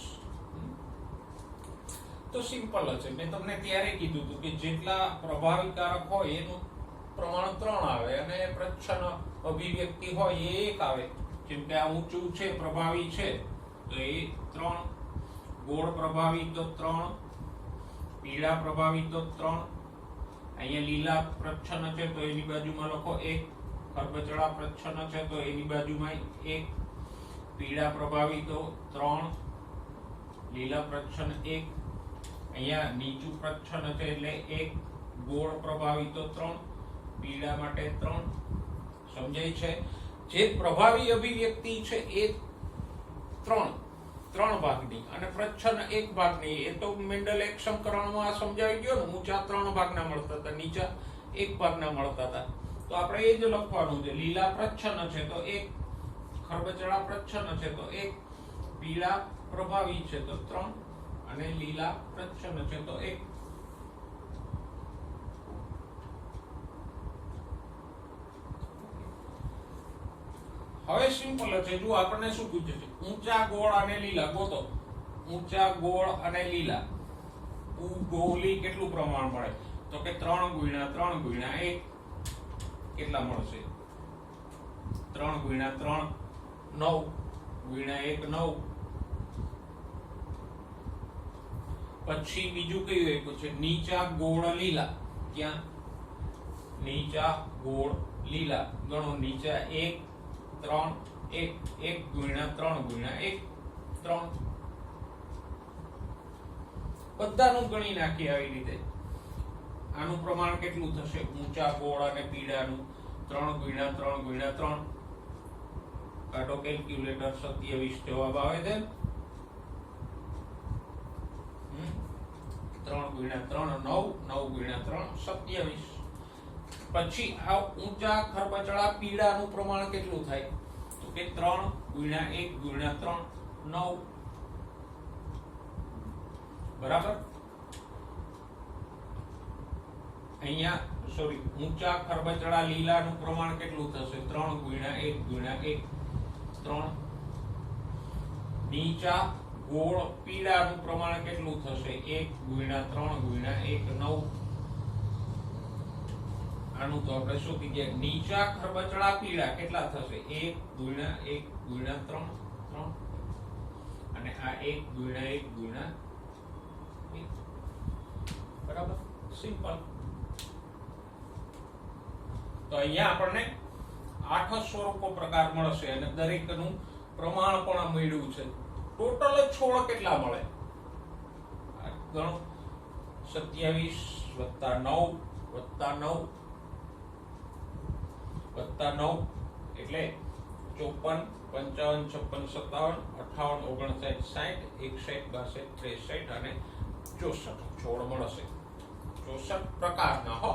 S1: તો સિમ્પલ છે. મેં તમને ત્યારે કીધું હતું કે જેટલા પ્રભાવી કારક હોય એનું પ્રમાણ 3 આવે અને પ્રચ્છન્ન અભિવ્યક્તિ હોય એ 1 આવે. જેમ કે આ ઊંચું છે, પ્રભાવી છે તો એ 3, ગોળ પ્રભાવી તો 3, પીળા પ્રભાવી તો 3, અહીંયા લીલા પ્રચ્છન્ન છે તો એની બાજુમાં લખો 1, ખરબચડા પ્રચ્છન્ન છે તો એની બાજુમાં 1, પીળા પ્રભાવી તો 3, લીલા પ્રચ્છન્ન 1, અહીંયા નીચું પ્રચ્છન્ન છે એટલે 1, ગોળ પ્રભાવી તો 3, પીળા માટે 3. સમજાય છે? જે પ્રભાવી અભિવ્યક્તિ છે એ 3 ભાગની અને પ્રચ્છન્ન 1 ભાગની. એ તો મેન્ડલ એક સમીકરણમાં સમજાવી ગયો ને, ઊંચા 3 ભાગના મળતા હતા, નીચા 1 ભાગના મળતા હતા. તો આપણે એ જ લખવાનું છે. લીલા પ્રચ્છન્ન છે તો 1, ખરબચડા પ્રચ્છન્ન છે તો 1, પીળા પ્રભાવી છે તો 3 અને લીલા પ્રચ્છન્ન છે તો 1. હવે સિમ્પલ છે. જો આપણને શું પૂછે છે? ઊંચા ગોળ અને લીલા ગોતો. ઊંચા ગોળ અને લીલા ગોળી કેટલું પ્રમાણ મળે? તો કે 3 × 3 × 1 કેટલા મળશે? 3 × 3 9 × 1 9. પછી બીજું કયું આપ્યું છે? નીચા ગોળ લીલા. ક્યાં? નીચા ગોળ લીલા ગણો. નીચા 1 3 1 1 × 3 × 1 3. બધાનું ગણી નાખી આવી રીતે. આનું પ્રમાણ કેટલું થશે? ઊંચા ગોળ અને પીળાનું 3 × 3 × 3. કાઢો કેલ્ક્યુલેટર. 27 જવાબ આવે છે. 3 × 3 9 9 × 3 27. પછી આ ઊંચા ખરબચડા પીળાનું પ્રમાણ કેટલું થાય? તો કે 3 × 1 × 3 9. બરાબર. અહીંયા ઊંચા ખરબચડા લીલાનું પ્રમાણ કેટલું થશે? 3 × 1 × 1 3. નીચા ગોળ પીળાનું પ્રમાણ કેટલું થશે? 1 ગુણ્યા 3 ગુણ્યા 1 9. આનું તો આપણે શું કહીએ? નીચા ખરબચડા પીળા કેટલા થશે? 1 ગુણ્યા 1 ગુણ્યા 3 3 અને આ 1 ગુણ્યા 1 ગુણ્યા 1. બરાબર, સિમ્પલ. તો અહીંયા આપણને 8 સ્વરૂપો પ્રકાર મળશે અને દરેકનું પ્રમાણ પણ મળ્યું છે. ટોટલ છોડ કેટલા મળે? ગણો. 27 + 9 + 9 + 9 એટલે 54 55 56 57 58 59 60 61 62 63 અને 64 છોડ મળશે. 64 પ્રકારના હો.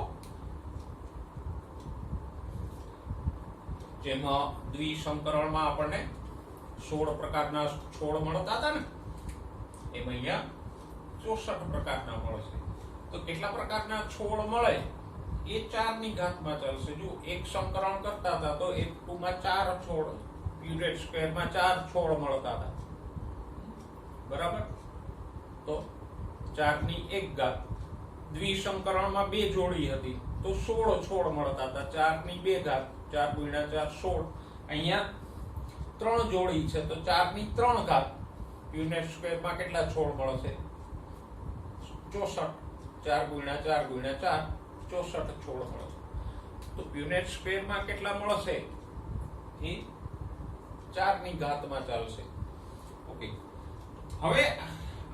S1: જેમાં દ્વિસંકરણમાં આપણને 16 પ્રકારના છોડ મળતા હતા ને, એમાં અહીંયા 64 પ્રકારના મળશે. તો કેટલા પ્રકારના છોડ મળે એ 4 ની ઘાતમાં ચાલશે. જો એક સંકરણ કરતા હતા તો એક ટુમાં 4 છોડ, પ્યુરેટ સ્ક્વેરમાં 4 છોડ મળતા હતા. બરાબર, તો 4 ની 1 ઘાત. દ્વિસંકરણમાં 2 જોડી હતી તો 16 છોડ મળતા હતા. 4 ની 2 ઘાત, 4 ગુણ્યા 4 16. અહીંયા 3 જોડી છે તો 4 ની 3 ઘાત. પ્યુરેટ સ્ક્વેરમાં કેટલા છોડ મળશે? 64. 4 ગુણ્યા 4 ગુણ્યા 4 64 છોડ મળશે. તો પ્યુરેટ સ્ક્વેરમાં કેટલા મળશે? એ 4 ની ઘાતમાં ચાલશે. ઓકે, હવે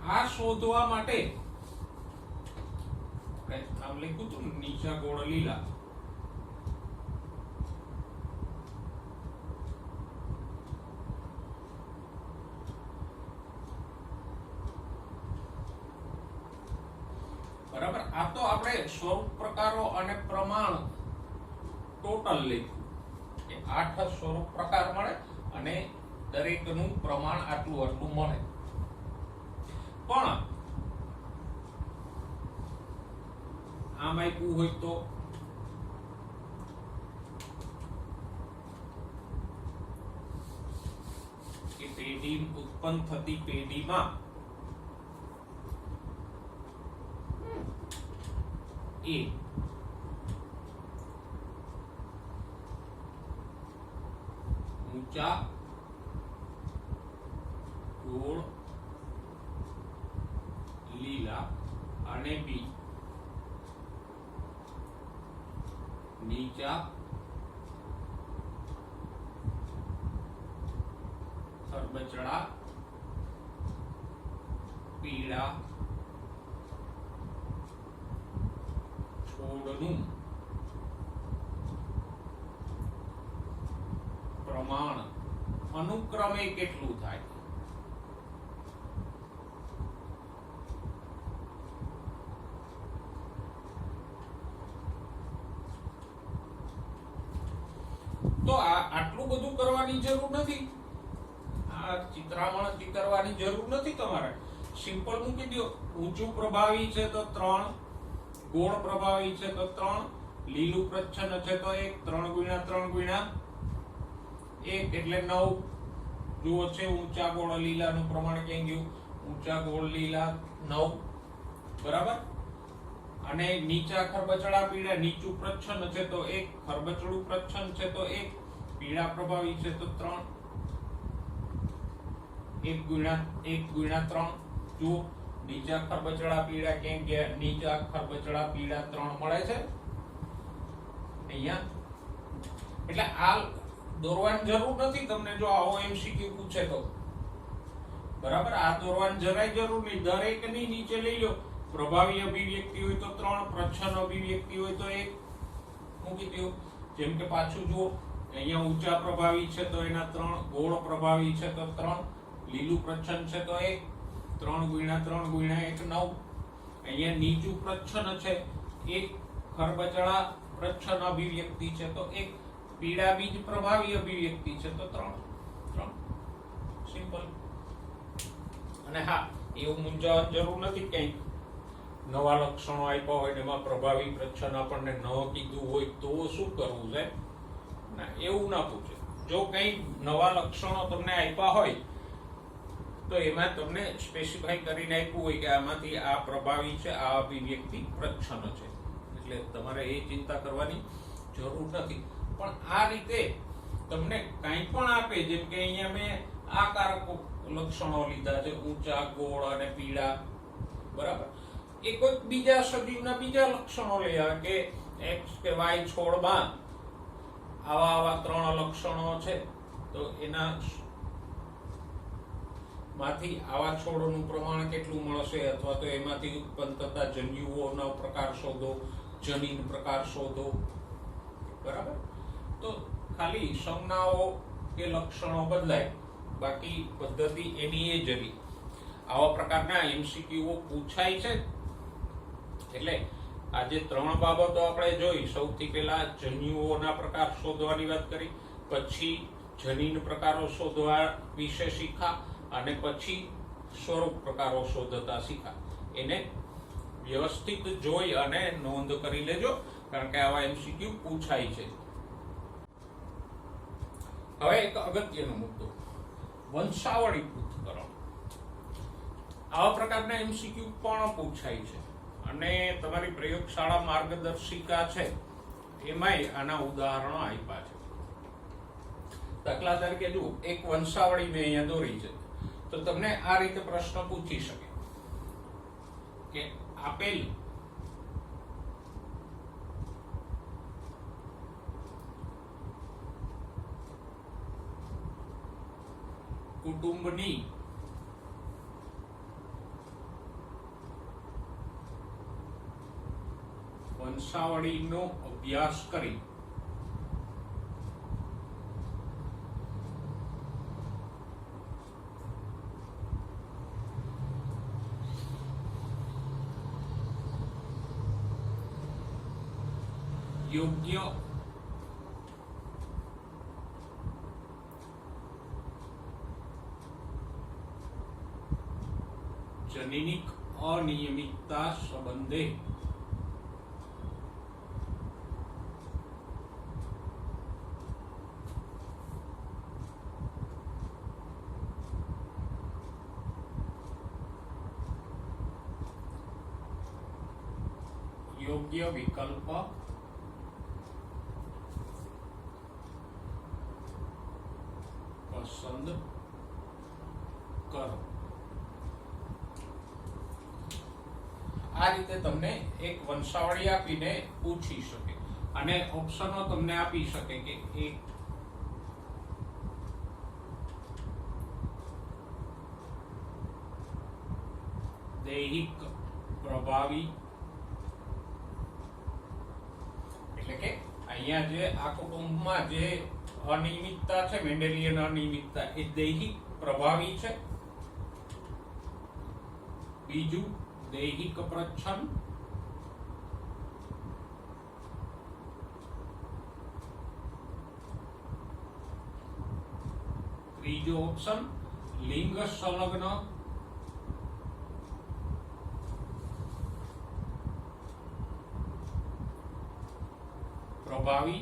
S1: આ શોધવા માટે નામ લખ્યું હતું નીચા ગોળ લીલા. બરાબર, આ તો આપણે સ્વરૂપ પ્રકારો અને પ્રમાણ ટોટલ લખ્યું કે 8 સ્વરૂપ પ્રકાર મળે અને દરેકનું પ્રમાણ આટલું આટલું મળે. પણ આમ આપ્યું હોય તો કે પેઢી ઉત્પન્ન થતી પેઢીમાં એ ઊંચા ગોળ લીલા અને બી નીચા ખરબચડા પીળા છોડનું પ્રમાણ અનુક્રમે કેટલું થાય? તો આટલું બધું કરવાની જરૂર નથી. આ ચિત્રામણ કરવાની જરૂર નથી તમારે. સિમ્પલ મૂકી દો. ઊંચું પ્રભાવી છે તો 3, ગોળ પ્રભાવી છે તો 3, લીલું પ્રચ્છન્ન છે તો 1, 3 ગુણ્યા 3 ગુણ્યા 1 એટલે 9. જુઓ છે ઊંચા ગોળ લીલાનું પ્રમાણ ક્યાં ગયું? ઊંચા ગોળ લીલા 9. બરાબર, અને નીચા ખરબચડા પીળા, નીચું પ્રચ્છન્ન છે તો 1, ખરબચડું પ્રચ્છન્ન છે તો 1, પીળા પ્રભાવી છે તો 3. 1 ગુણ્યા 3. જુઓ નીચા ખરબચડા પીળા કેમ ગયા? નીચા ખરબચડા પીળા 3 મળે છે અહીંયા. એટલે આ દોરવાની જરૂર નથી તમને જો આવો એમસીક્યુ પૂછે તો. બરાબર, આ દોરવાની જરાય જરૂર નહીં. દરેકની નીચે લઈ લો. પ્રભાવી અભિવ્યક્તિ હોય તો 3, પ્રચ્છન્ન અભિવ્યક્તિ હોય તો 1 મૂકી દો. જેમ કે પાછું જુઓ, અહીંયા ઊંચા પ્રભાવી છે તો એના 3, ગોળ પ્રભાવી છે તો 3, લીલું પ્રચ્છન્ન છે તો 1, 3 ગુણ્યા 3 ગુણ્યા 1 9. અહીંયા નીચું પ્રચ્છન્ન છે 1, ખરબચડા પ્રચ્છન્ન અભિવ્યક્તિ છે તો 1, પીળા બીજ પ્રભાવી અભિવ્યક્તિ છે તો 3. સિમ્પલ. અને હા, એવું મૂંઝાવાની જરૂર નથી. કંઈક નવા લક્ષણો આપ્યા હોય એમાં પ્રભાવી પ્રચ્છન્ન આપણને ન કીધું હોય તો શું કરવું છે? ના, એવું ના પૂછે. જો કંઈ નવા લક્ષણો તમને આપ્યા હોય તો એમાં તમને સ્પેસિફાઈ કરીને આપ્યું હોય કે આમાંથી આ પ્રભાવી છે, આ અભિવ્યક્તિ પ્રચ્છન્ન છે, એટલે તમારે એ ચિંતા કરવાની જરૂર નથી. પણ આ રીતે તમને કંઈ પણ આપે, જેમ કે અહીંયા મેં આકારક લક્ષણો લીધા છે, ઊંચા, ગોળ અને પીળા, બરાબર. એ કોઈ બીજા સજીવના બીજા લક્ષણો લઈ આવે કે એક્સ કે વાય છોડમાં આવા 3 લક્ષણો છે, તો એના માંથી આવા છોડનું પ્રમાણ કેટલું મળશે, અથવા તો એમાંથી ઉત્પન્ન થતા જન્યુઓનો પ્રકાર શોધો, જનીન પ્રકાર શોધો, બરાબર. તો ખાલી સંજ્ઞાઓ કે લક્ષણો બદલાય, બાકી પદ્ધતિ એની એ જ રહી. આવા પ્રકારના એમસીક્યુ પૂછાય છે. એટલે આજે 3 બાબતો આપણે જોઈ. સૌથી પહેલા જન્યુઓના પ્રકાર શોધવાની વાત કરી, પછી જનીન પ્રકારો શોધવા વિશે શીખા, અને પછી સ્વરૂપ પ્રકારો શોધતા શીખા. એને વ્યવસ્થિત જોઈ અને નોંધ કરી લેજો, કારણ કે આવા એમસીક્યુ પૂછાય છે. હવે એક અગત્યનો મુદ્દો, વંશાવળી પૃથ્થકરણ. આવા પ્રકારના એમસીક્યુ પણ પૂછાય છે, અને તમારી પ્રયોગશાળા માર્ગદર્શિકા છે એમાંય આના ઉદાહરણો આપ્યા છે. દાખલા તરીકે જો એક વંશાવળી મેં અહીંયા દોરી છે, તો તમને આ રીતે પ્રશ્ન પૂછી શકે કે આપેલ કુટુંબની વંશાવળીનો અભ્યાસ કરી યોગ્ય જનીનિક અનિયમિતતા સંબંધે યોગ્ય વિકલ્પ પસંદ કરો. આ રીતે તમને એક વંશાવળી આપીને પૂછી શકે, અને ઓપ્શનો તમને આપી શકે કે એક દૈહિક પ્રભાવી, એટલે કે અહીંયા જે આ કુટુંબમાં જે અનિયમિતતા છે, મેન્ડેલિયન અનિયમિતતા, એ દૈહિક પ્રભાવી છે. બીજું દૈહિક પ્રચ્છન્ન, ત્રીજો ઓપ્શન લિંગ સંલગ્ન, પ્રભાવી,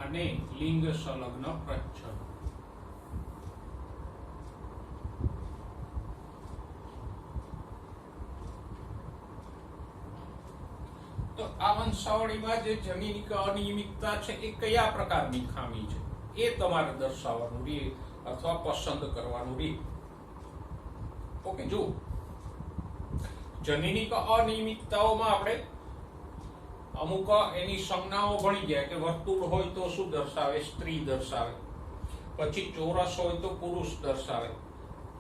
S1: અને લિંગ સંલગ્ન પ્રચ્છન્ન. તો આ વંશાવળીમાં જે જનીનિક અનિયમિતતા છે એ કયા પ્રકારની ખામી છે એ તમારે દર્શાવવાનું રહે, અથવા પસંદ કરવાનું રહે. ઓકે, જો જનીનિક અનિયમિતતાઓમાં આપણે અમુક એની સંજ્ઞાઓ ભણી ગયા કે વર્તુળ હોય તો શું દર્શાવે? સ્ત્રી દર્શાવે. પછી ચોરસ હોય તો પુરુષ દર્શાવે.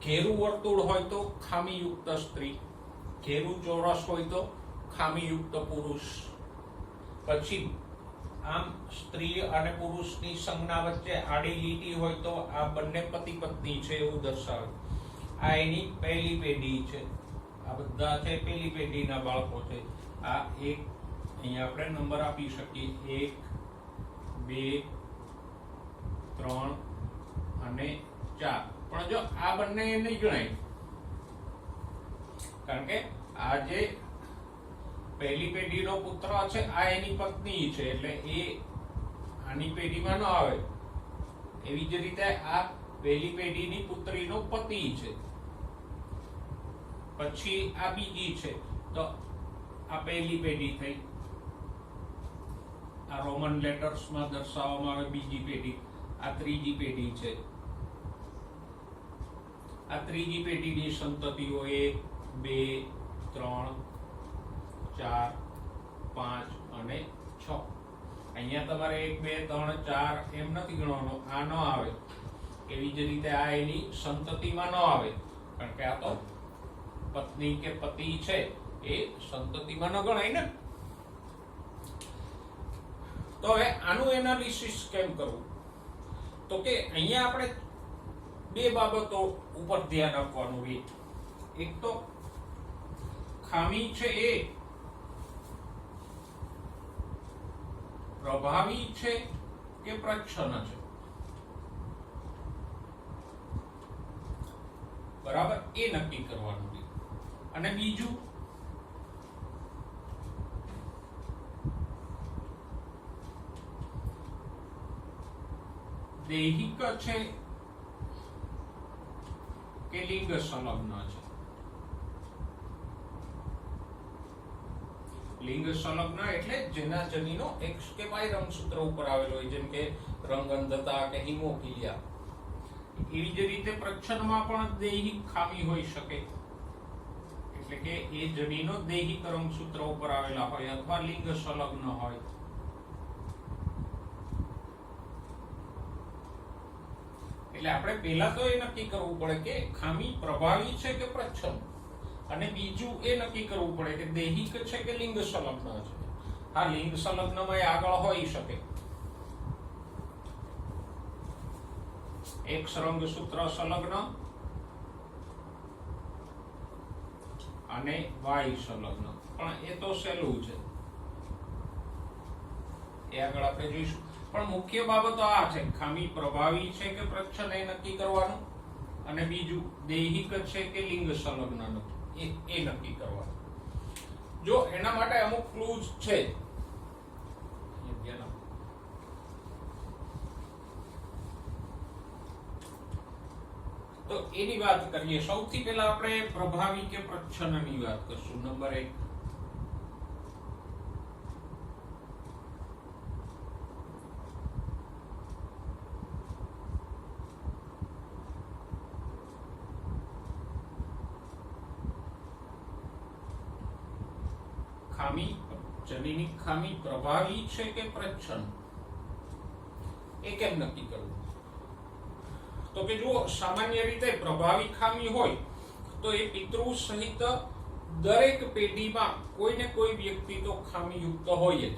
S1: ઘેરું વર્તુળ હોય તો ખામીયુક્ત સ્ત્રી, ઘેરું ચોરસ હોય તો ખામીયુક્ત પુરુષ. પછી આમ સ્ત્રી અને પુરુષની સંજ્ઞા વચ્ચે આડી લીટી હોય તો આ બંને પતિ પત્ની છે એવું દર્શાવે. આ એની પહેલી પેઢી છે, આ બધા છે પહેલી પેઢીના બાળકો છે. આ એક અહીંયા આપણે નંબર આપી શકીએ, 1 2 3 અને 4. પણ જો આ બંને નહીં ગણાય, કારણ કે આ જે પહેલી પેઢીનો પુત્ર છે આ એની પત્ની છે, એટલે એ આની પેઢીમાં ન આવે એવી જ રીતે આ પહેલી પેઢીની પુત્રીનો પતિ છે, પછી આ બીજી છે, તો આ પહેલી પેઢી થઈ. આ રોમન લેટર્સમાં દર્શાવવામાં આવે બીજી પેઢી. આ ત્રીજી પેઢી છે. આ ત્રીજી પેઢીની સંતતિઓ 1 2 3 4 5 અને 6. અહીંયા તમારે 1 2 3 4 એમ નથી ગણવાનો, આ ન આવે. એવી જ રીતે આ એની સંતતિમાં ન આવે, કારણ કે આ તો પત્ની કે પતિ છે, એ સંતતિમાં ન ગણાય ને. તો હવે આનું એનાલિસિસ કેમ કરવું? તો કે અહીંયા આપણે બે બાબતો ઉપર ધ્યાન આપવાનું છે. એક તો ખામી છે એ પ્રભાવી છે કે પ્રચ્છન્ન છે, બરાબર, એ નક્કી કરવાનું છે. અને બીજું દૈહિક છે કે લિંગ સંલગ્ન છે. લિંગ સંલગ્ન એટલે જેના જનીનો X કે Y રંગસૂત્ર ઉપર આવેલો હોય, જેમ કે રંગઅંધતા કે હિમોફિલિયા. એવી જ રીતે પ્રચ્છન્નમાં પણ દૈહિક ખામી હોઈ શકે, એટલે કે એ જનીનો દૈહિક રંગસૂત્ર ઉપર આવેલા હોય અથવા લિંગ સંલગ્ન હોય. એટલે આપણે પહેલા તો એ નક્કી કરવું પડે કે ખામી પ્રભાવી છે કે પ્રચ્છન્ન, અને બીજું એ નક્કી કરવું પડે કે દૈહિક છે કે લિંગ સંલગ્ન છે. આ લિંગ સંલગ્નમાં એ આગળ હોઈ શકે. X રંગસૂત્ર સંલગ્ન અને Y સંલગ્ન, પણ એ તો સહેલું છે, એ આગળ આપણે જોઈશું. પણ મુખ્ય બાબતો આ છે, ખામી પ્રભાવી છે કે પ્રચ્છન્ન એ નક્કી કરવાનું, અને બીજું દૈહિક છે કે લિંગ સંલગ્ન એ નક્કી કરવાનું. જો એના માટે અમુક ક્લૂઝ છે, તો એની વાત કરીએ. સૌથી પહેલા આપણે પ્રભાવી કે પ્રચ્છન્નની વાત કરશું. નંબર 1, ખામી, જનીની ખામી પ્રભાવી છે કે પ્રચ્છન્ન, એ કેમ નક્કી કરવું? તો કે જો સામાન્ય રીતે પ્રભાવી ખામી હોય તો એ પિતૃ સહિત દરેક પેઢીમાં કોઈને કોઈ વ્યક્તિ તો ખામીયુક્ત હોય જ.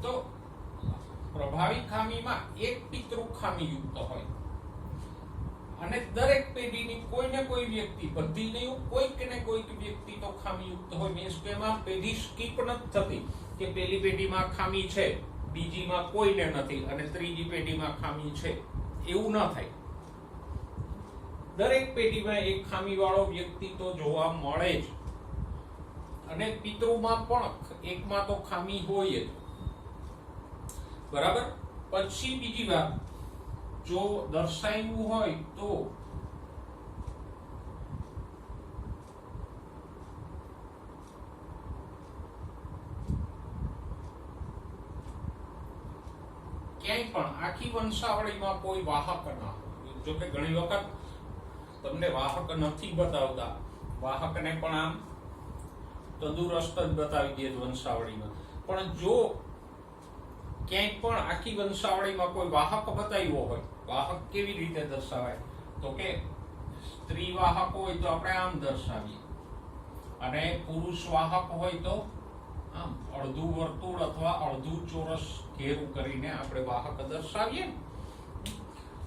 S1: તો પ્રભાવી ખામીમાં એક પિતૃ ખામીયુક્ત હોય, અને દરેક પેઢીની કોઈને કોઈ વ્યક્તિ, બધી નહીં, કોઈક ને કોઈક વ્યક્તિ તો ખામીયુક્ત હોય. મીન્સ કે એમાં પેઢી સ્કીપ નથી થતી કે પહેલી પેઢીમાં ખામી છે, બીજીમાં કોઈને નથી, અને ત્રીજી પેઢીમાં ખામી છે, એવું ન થાય. દરેક પેઢીમાં એક ખામીવાળો વ્યક્તિ તો જોવા મળે જ, અને પિતૃમાં પણ એકમાં તો ખામી હોય જ, બરાબર. પછી બીજી વાત, જો દર્શાવ્યું હોય તો ક્યાંક પણ આખી વંશાવળીમાં કોઈ વાહક ના હોય. જો કે ઘણી વખત તમને વાહક નથી બતાવતા, વાહકને પણ આમ તંદુરસ્ત જ બતાવી દે વંશાવળીમાં. પણ જો ક્યાંય પણ આખી વંશાવળીમાં કોઈ વાહક બતાવ્યો હોય, વાહક કેવી રીતે દર્શાવાય? તો કે સ્ત્રી વાહક હોય તો આપણે આમ દર્શાવીએ, અને પુરુષ વાહક હોય તો આમ અડધું વર્તુળ અથવા અડધું ચોરસ ઘેરું કરીને આપણે વાહક દર્શાવીએ.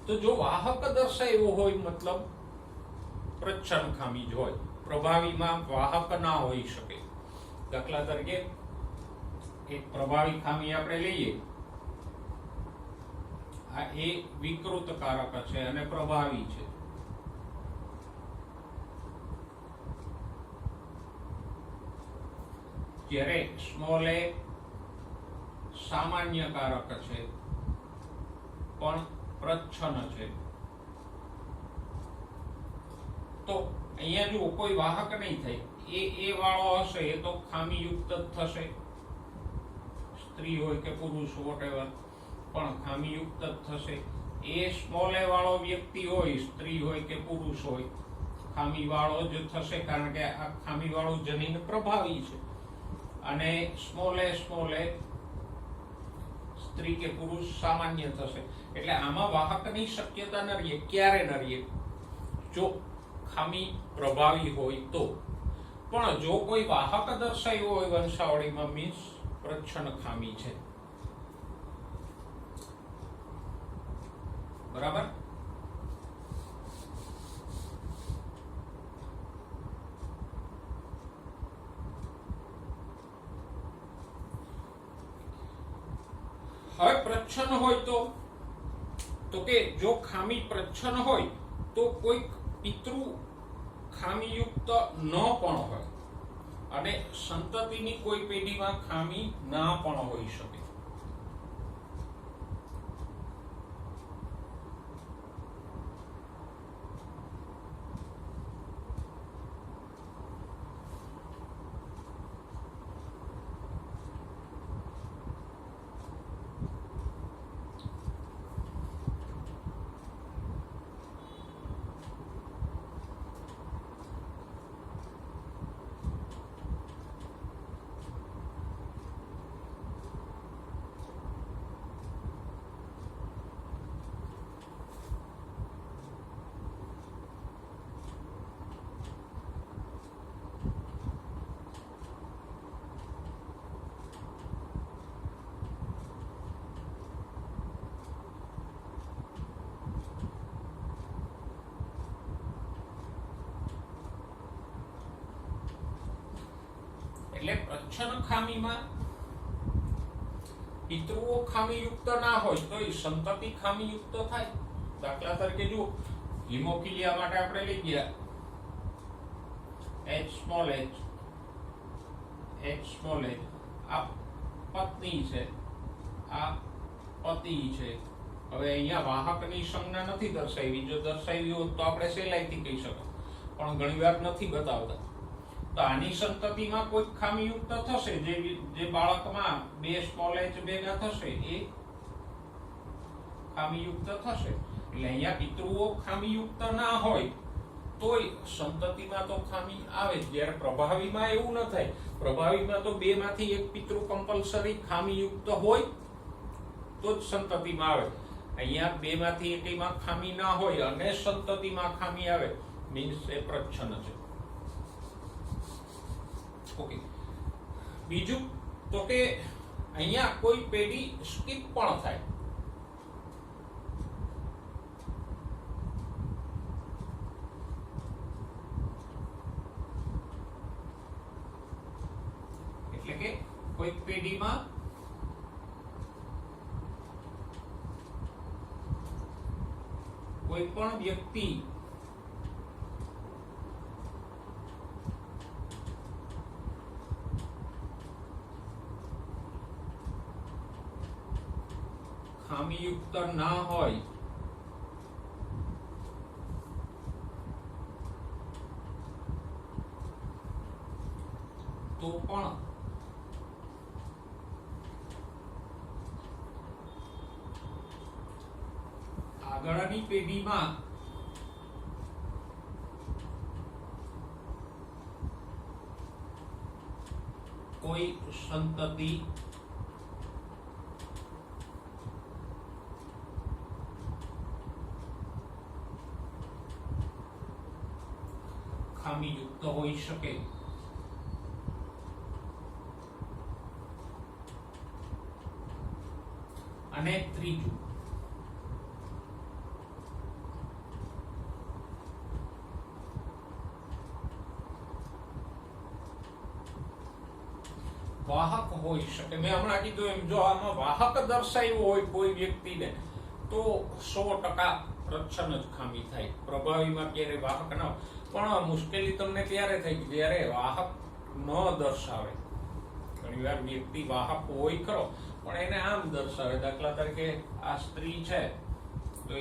S1: તો જો વાહક દર્શાવ્યો હોય મતલબ પ્રચ્છન્ન ખામી જ હોય. પ્રભાવીમાં વાહક ના હોઈ શકે. દાખલા તરીકે એક પ્રભાવી ખામી આપણે લઈએ, આ એ વિકૃત કારક છે અને પ્રભાવી છે. જ્યારે સ્મોલ એ સામાન્ય કારક છે પણ પ્રચ્છન્ન છે. તો અહીંયા જો કોઈ વાહક નહીં થાય, એ વાળો હશે એ તો ખામીયુક્ત જ થશે. સ્ત્રી હોય કે પુરુષ વોટેવર પણ ખામીયુક્ત જ થશે. એ સ્મોલ એ વાળો વ્યક્તિ હોય, સ્ત્રી હોય કે પુરુષ હોય, ખામી વાળો જ થશે, કારણ કે આ ખામી વાળું જનીન પ્રભાવી છે. અને સ્મોલ એ સ્ત્રી કે પુરુષ સામાન્ય થશે. એટલે આમાં વાહકની શક્યતા ન રહે. ક્યારે ન રહે? જો ખામી પ્રભાવી હોય તો. પણ જો કોઈ વાહક દર્શાવ્યો હોય વંશાવળીમાં, મીન્સ પ્રચ્છન્ન ખામી છે. બરાબર? હવે પ્રચ્છન્ન હોય તો કે જો ખામી પ્રચ્છન્ન હોય તો કોઈક પિતૃ ખામીયુક્ત ન પણ હોય, અને સંતતિની કોઈ પેઢીમાં ખામી ના પણ હોઈ શકે. એટલે પ્રચ્છન્ન ખામીમાં પિતૃઓ ખામીયુક્ત ના હોય તો સંતતિ ખામીયુક્ત થાય. દાખલા તરીકે જો હિમોફિલિયા માટે આપણે લઈ ગયા H સ્મોલ h, આ પત્ની છે, આ પતિ છે. હવે અહીંયા વાહકની સંજ્ઞા નથી દર્શાવી. જો દર્શાવી હોત તો આપણે સહેલાઈથી કહી શકત, પણ ઘણીવાર નથી બતાવતા. તો આની સંતતિમાં કોઈ ખામીયુક્ત થશે. જે બાળકમાં બે સ્મોલ h ભેગા થશે એ ખામીયુક્ત થશે. એટલે અહીંયા પિતૃઓ ખામીયુક્ત ના હોય તોય સંતતિમાં તો ખામી આવે. જ્યારે પ્રભાવીમાં એવું ન થાય. પ્રભાવીમાં તો બે માંથી એક પિતૃ કમ્પલસરી ખામીયુક્ત હોય તો જ સંતતિમાં આવે. અહીંયા બે માંથી એકમાં ખામી ના હોય અને સંતતિમાં ખામી આવે, મીન્સ એ પ્રચ્છન્ન છે. ઓકે. બીજું તો કે અહીંયા કોઈ પેઢી સ્કીપ પણ થાય. એટલે કે કોઈ પેઢીમાં કોઈ પણ વ્યક્તિ ખામીયુક્ત ના હોય તો પણ આગળની પેઢીમાં કોઈ સંતતિ ખામીયુક્ત હોઈ શકે. અને ત્રીજું, વાહક હોઈ શકે. મેં હમણાં કીધું એમ જો આમાં વાહક દર્શાવ્યું હોય કોઈ વ્યક્તિને તો 100% પ્રચ્છન્ન જ ખામી થાય. પ્રભાવીમાં ક્યારે વાહક ન હોય. પણ મુશ્કેલી તમને ત્યારે થઈ જ્યારે વાહક ન દર્શાવે. ઘણીવાર વ્યક્તિ વાહક હોય ખરો પણ એને આમ દર્શાવે. દાખલા તરીકે આ સ્ત્રી છે તો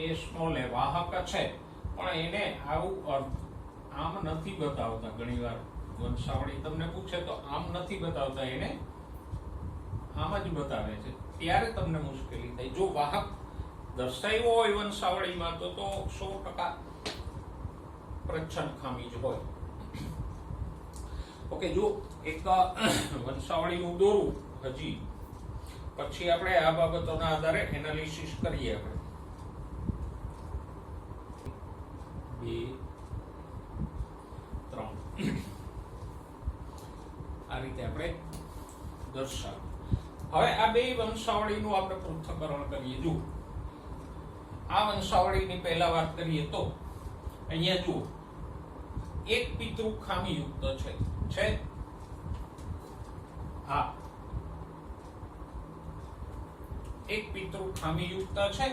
S1: એ સ્મોલ એ વાહક છે પણ એને આવું આમ નથી બતાવતા. ઘણીવાર વંશાવળી તમને પૂછે તો આમ નથી બતાવતા, એને આમ જ બતાવે છે. ત્યારે તમને મુશ્કેલી થાય. જો વાહક દર્શાવ્યો હોય વંશાવળીમાં તો 100% પ્રચ્છન્ન ખામી જ હોય. ઓકે, જો એક વંશાવળીનું દોરું હજી, પછી આપણે આ બાબતોના આધારે એનાલિસિસ કરીએ. આપણે 2 3 આ રીતે આપણે દર્શાવ. હવે આ બે વંશાવળીનું આપણે પૃથ્થકરણ કરીએ. જુઓ, આ વંશાવળીની પહેલા વાત કરીએ તો અહીંયા જુઓ, એક પિતૃ ખામીયુક્ત છે. હા, એક પિતૃ ખામીયુક્ત છે.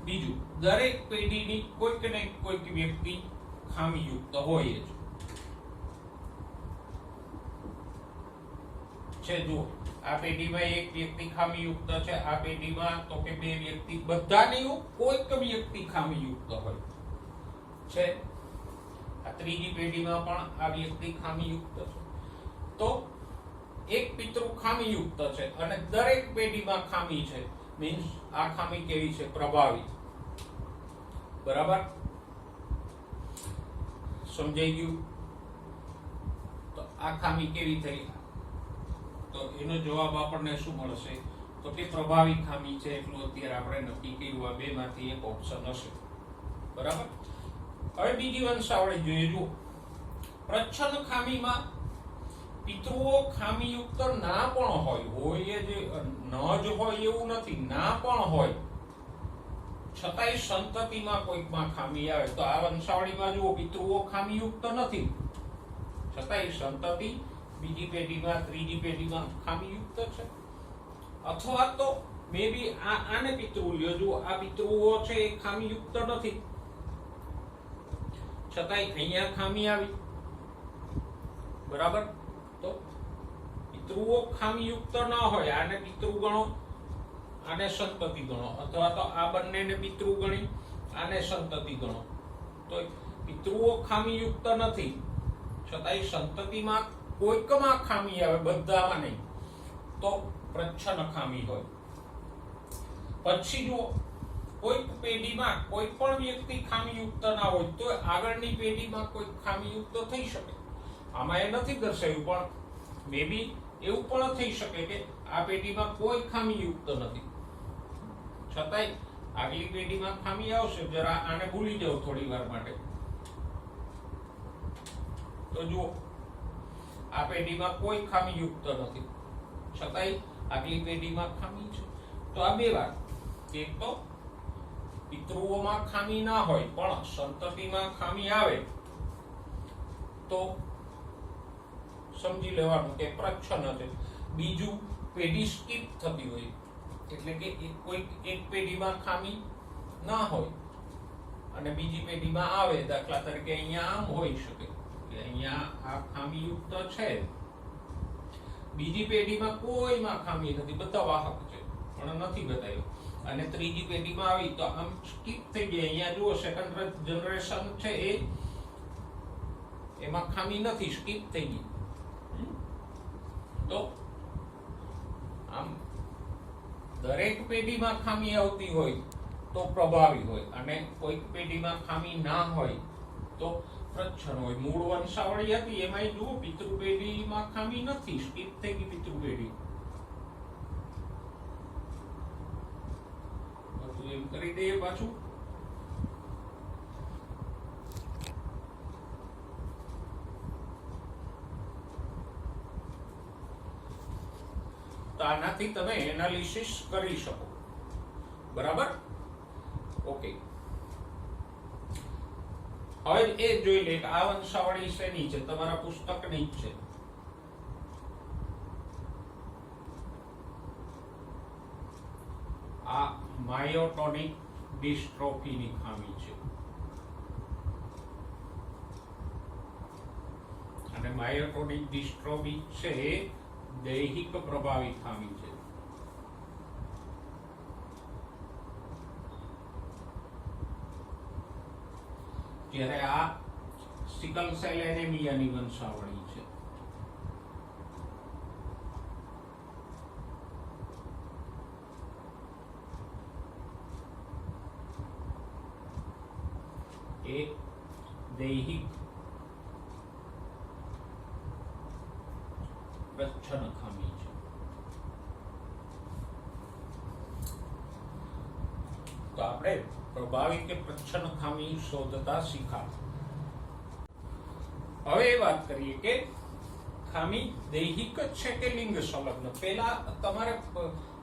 S1: બીજું, દરેક પેઢીની કોઈક ને કોઈક વ્યક્તિ ખામીયુક્ત હોય છે. જુઓ, આ પેઢીમાં એક વ્યક્તિ ખામીયુક્ત છે. આ પેઢીમાં તો કે બે વ્યક્તિ, બધાની કોઈક વ્યક્તિ ખામીયુક્ત હોય છે. આ ત્રીજી પેઢીમાં પણ આ વ્યક્તિ ખામીયુક્ત છે. તો એક પિતૃ ખામીયુક્ત છે અને દરેક પેઢીમાં ખામી છે. મીન્સ આ ખામી કેવી છે? પ્રભાવિત. બરાબર, સમજાઈ ગયું? તો આ ખામી કેવી થઈ? તો એનો જવાબ આપણને શું મળશે? તો કે પ્રભાવી ખામી છે. એટલું અત્યારે આપણે નક્કી કર્યું. આ બેમાંથી એક ઓપ્શન હશે. બરાબર. હવે બીજી વંશાવળી જોઈએ. જુઓ, પ્રચ્છન્ન ખામીમાં પિતૃઓ ખામીયુક્ત ના પણ હોય જે ન જ હોય એવું નથી, ના પણ હોય છતાંય સંતતિમાં કોઈકમાં ખામી આવે. તો આ વંશાવળીમાં જુઓ, પિતૃઓ ખામીયુક્ત નથી છતાંય સંતતિ બીજી પેઢીમાં, ત્રીજી પેઢીમાં ખામીયુક્ત છે. અથવા તો મે બી આને પિતૃ લ્યો. જુઓ, આ પિતૃઓ છે એ ખામીયુક્ત નથી છતાંય અહીંયા ખામી આવી. બરાબર. તો પિતૃઓ ખામીયુક્ત ન હોય, આને પિતૃ ગણો, આને સંતતિ ગણો. અથવા તો આ બંનેને પિતૃ ગણી, આને સંતતિ ગણો. તો પિતૃઓ ખામીયુક્ત નથી છતાંય સંતતિમાં કોઈકમાં ખામી આવે, બધામાં નહીં, તો પ્રચ્છન્ન ખામી હોય. પછી જુઓ, કોઈક પેઢીમાં કોઈ પણ વ્યક્તિ ખામીયુક્ત ના હોય તો આગળની પેઢીમાં કોઈ ખામીયુક્ત થઈ શકે. આમાં એ નથી દર્શાવ્યું પણ મે બી એવું પણ થઈ શકે કે આ પેઢીમાં કોઈ ખામીયુક્ત નથી છતાંય આગલી પેઢીમાં ખામી આવશે. જરા આને ભૂલી જાઓ થોડી વાર માટે. તો જુઓ, આ પેઢીમાં કોઈ ખામીયુક્ત નથી છતાંય આગલી પેઢીમાં ખામી છે. તો આ બે વાત, એક તો પિતૃઓમાં ખામી ના હોય પણ સંતતિમાં ખામી આવે તો સમજી લેવાનું કે પ્રચ્છન્ન છે. બીજું, પેઢી સ્કીપ થતી હોય, એટલે કે એક પેઢીમાં ખામી ના હોય અને બીજી પેઢીમાં આવે. દાખલા તરીકે અહીંયા આમ હોઈ શકે કે અહીંયા આ ખામીયુક્ત છે, બીજી પેઢીમાં કોઈમાં ખામી નથી, બધા વાહક છે પણ નથી બતાવ્યું. અને ત્રીજી પેઢીમાં આવી તો આમ સ્કીપ થઈ ગઈ. અહીંયા જુઓ, સેકન્ડ જનરેશન છે એમાં ખામી નથી, સ્કીપ થઈ ગઈ. તો આમ દરેક પેઢીમાં ખામી આવતી હોય તો પ્રભાવી હોય, અને કોઈક પેઢીમાં ખામી ના હોય તો પ્રચ્છન્ન હોય. મૂળ વંશાવળી હતી એમાં જુઓ પિતૃ પેઢીમાં ખામી નથી, સ્કીપ થઈ ગઈ પિતૃ પેઢી. એમ કરી દઈએ પાછું. તો આનાથી તમે એનાલિસિસ કરી શકો. બરાબર? ઓકે. હવે એ જોઈ લે કે આ વંશાવળી શેની છે, તમારા પુસ્તકની જ છે. આ માયોટોનિક ડિસ્ટ્રોફીની ખામી છે, અને માયોટોનિક ડિસ્ટ્રોફી છે દૈહિક પ્રભાવી ખામી છે. જ્યારે આ સિકલ સેલ એનેમિયાની વંશાવળી છે. એ દૈહિક પ્રચ્છન્ન ખામી છે. તો આપણે પ્રભાવી કે પ્રચ્છન્ન ખામી શોધતા શીખા. હવે એ વાત કરીએ કે ખામી દૈહિક જ છે કે લિંગ સંલગ્ન. પહેલા તમારે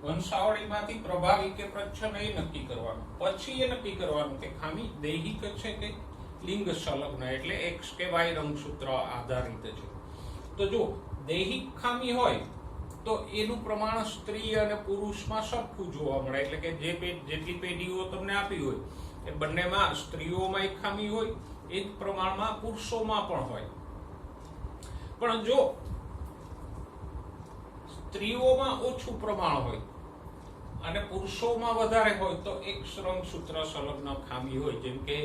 S1: વંશાવળીમાંથી પ્રભાવી કે પ્રચ્છન્ન એ નક્કી કરવાનું, પછી એ નક્કી કરવાનું કે ખામી દૈહિક છે કે લિંગ સંલગ્ન, એટલે એક્સ કે વાય રંગસૂત્ર આધારિત છે. તો જો દૈહિક ખામી હોય તો એનું પ્રમાણ સ્ત્રી અને પુરુષમાં સરખું જોવા મળે. એટલે કે જેટલી પેઢીઓ તમને આપી હોય એ બંનેમાં સ્ત્રીઓમાં એક ખામી હોય, એ જ પ્રમાણમાં પુરુષોમાં પણ હોય. પણ જો સ્ત્રીઓમાં ઓછું પ્રમાણ હોય અને પુરુષોમાં વધારે હોય તો એક્સ રંગસૂત્ર સંલગ્ન ખામી હોય. જેમ કે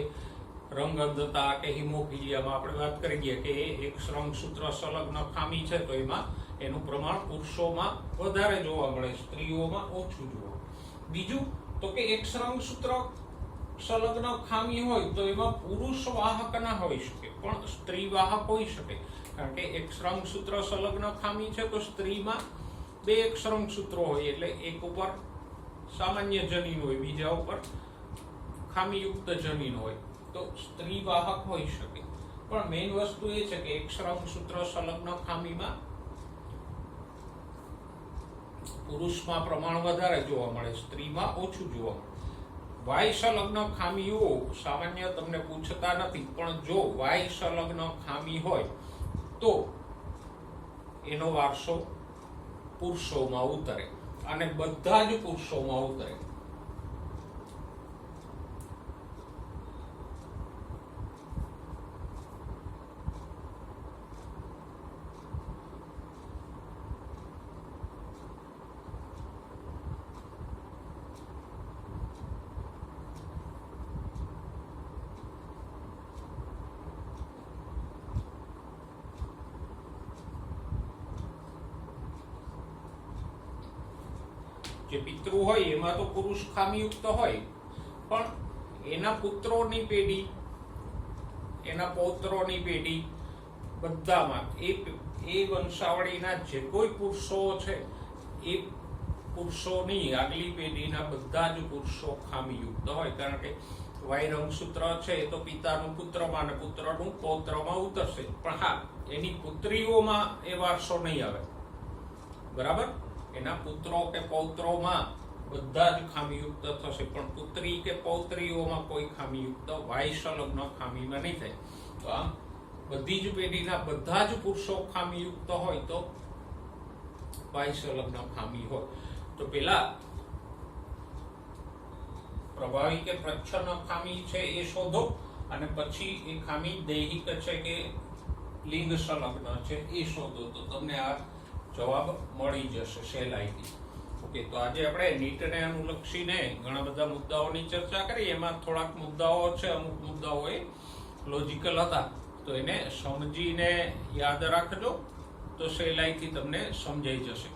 S1: રંગ અંધતા કે હિમોફિલિયામાં આપણે વાત કરી ગયા કે એક્સ રંગસૂત્ર સંલગ્ન ખામી છે, તો એમાં એનું પ્રમાણ પુરુષોમાં વધારે જોવા મળે, સ્ત્રીઓમાં ઓછું જોવા. બીજું તો કે એક્સ રંગસૂત્ર સંલગ્ન ખામી હોય તો એમાં પુરુષ વાહક ના હોઈ શકે પણ સ્ત્રી વાહક હોઈ શકે. કારણ કે એક્સ રંગસૂત્ર સંલગ્ન ખામી છે તો સ્ત્રીમાં બે એક્સ રંગસૂત્રો હોય, એટલે એક ઉપર સામાન્ય જનીન હોય, બીજા ઉપર ખામીયુક્ત જનીન હોય, તો સ્ત્રી વાહક હોઈ શકે. પણ મેઇન વસ્તુ એ છે કે એક્સ રંગસૂત્ર સંલગ્ન ખામીમાં પુરુષમાં પ્રમાણ વધારે જોવા મળે, સ્ત્રીમાં ઓછું જોવા મળે. વાય સંલગ્ન ખામીઓ સામાન્ય તમને પૂછતા નથી, પણ જો વાય સંલગ્ન ખામી હોય તો એનો વારસો પુરુષોમાં ઉતરે, અને બધા જ પુરુષોમાં ઉતરે. જે પિતૃ હોય એમાં તો પુરુષ ખામીયુક્ત હોય, પણ એના પુત્રોની પેઢી, એના પૌત્રોની પેઢી, બધામાં એ વંશાવળીના જે કોઈ પુરુષો છે એ પુરુષોની આગલી પેઢીના બધા જ પુરુષો ખામીયુક્ત હોય. કારણ કે વાય રંગસૂત્ર છે એ તો પિતાનું પુત્રમાં અને પુત્રનું પૌત્રમાં ઉતરશે, પણ હા એની પુત્રીઓમાં એ વારસો નહીં આવે. બરાબર? એના પુત્રો કે પૌત્રોમાં બધા જ ખામીયુક્ત થશે, પણ પુત્રી કે પૌત્રીઓમાં કોઈ ખામીયુક્ત વાય સંલગ્ન ખામીમાં નહીં થાય. તો આમ બધી જ પેઢીના બધા જ પુરુષો ખામીયુક્ત હોય તો વાય સંલગ્ન ખામી હોય. તો પેલા પ્રભાવી કે પ્રચ્છન્ન ખામી છે એ શોધો, અને પછી એ ખામી દૈહિક છે કે લિંગ સંલગ્ન છે એ શોધો, તો તમને આ જવાબ મળી જશે સહેલાઈથી. ઓકે, તો આજે આપણે નીટને અનુલક્ષીને ઘણા બધા મુદ્દાઓની ચર્ચા કરી. એમાં થોડાક મુદ્દાઓ છે, અમુક મુદ્દાઓ એ લોજિકલ હતા, તો એને સમજીને યાદ રાખજો તો સહેલાઈથી તમને સમજાઈ જશે.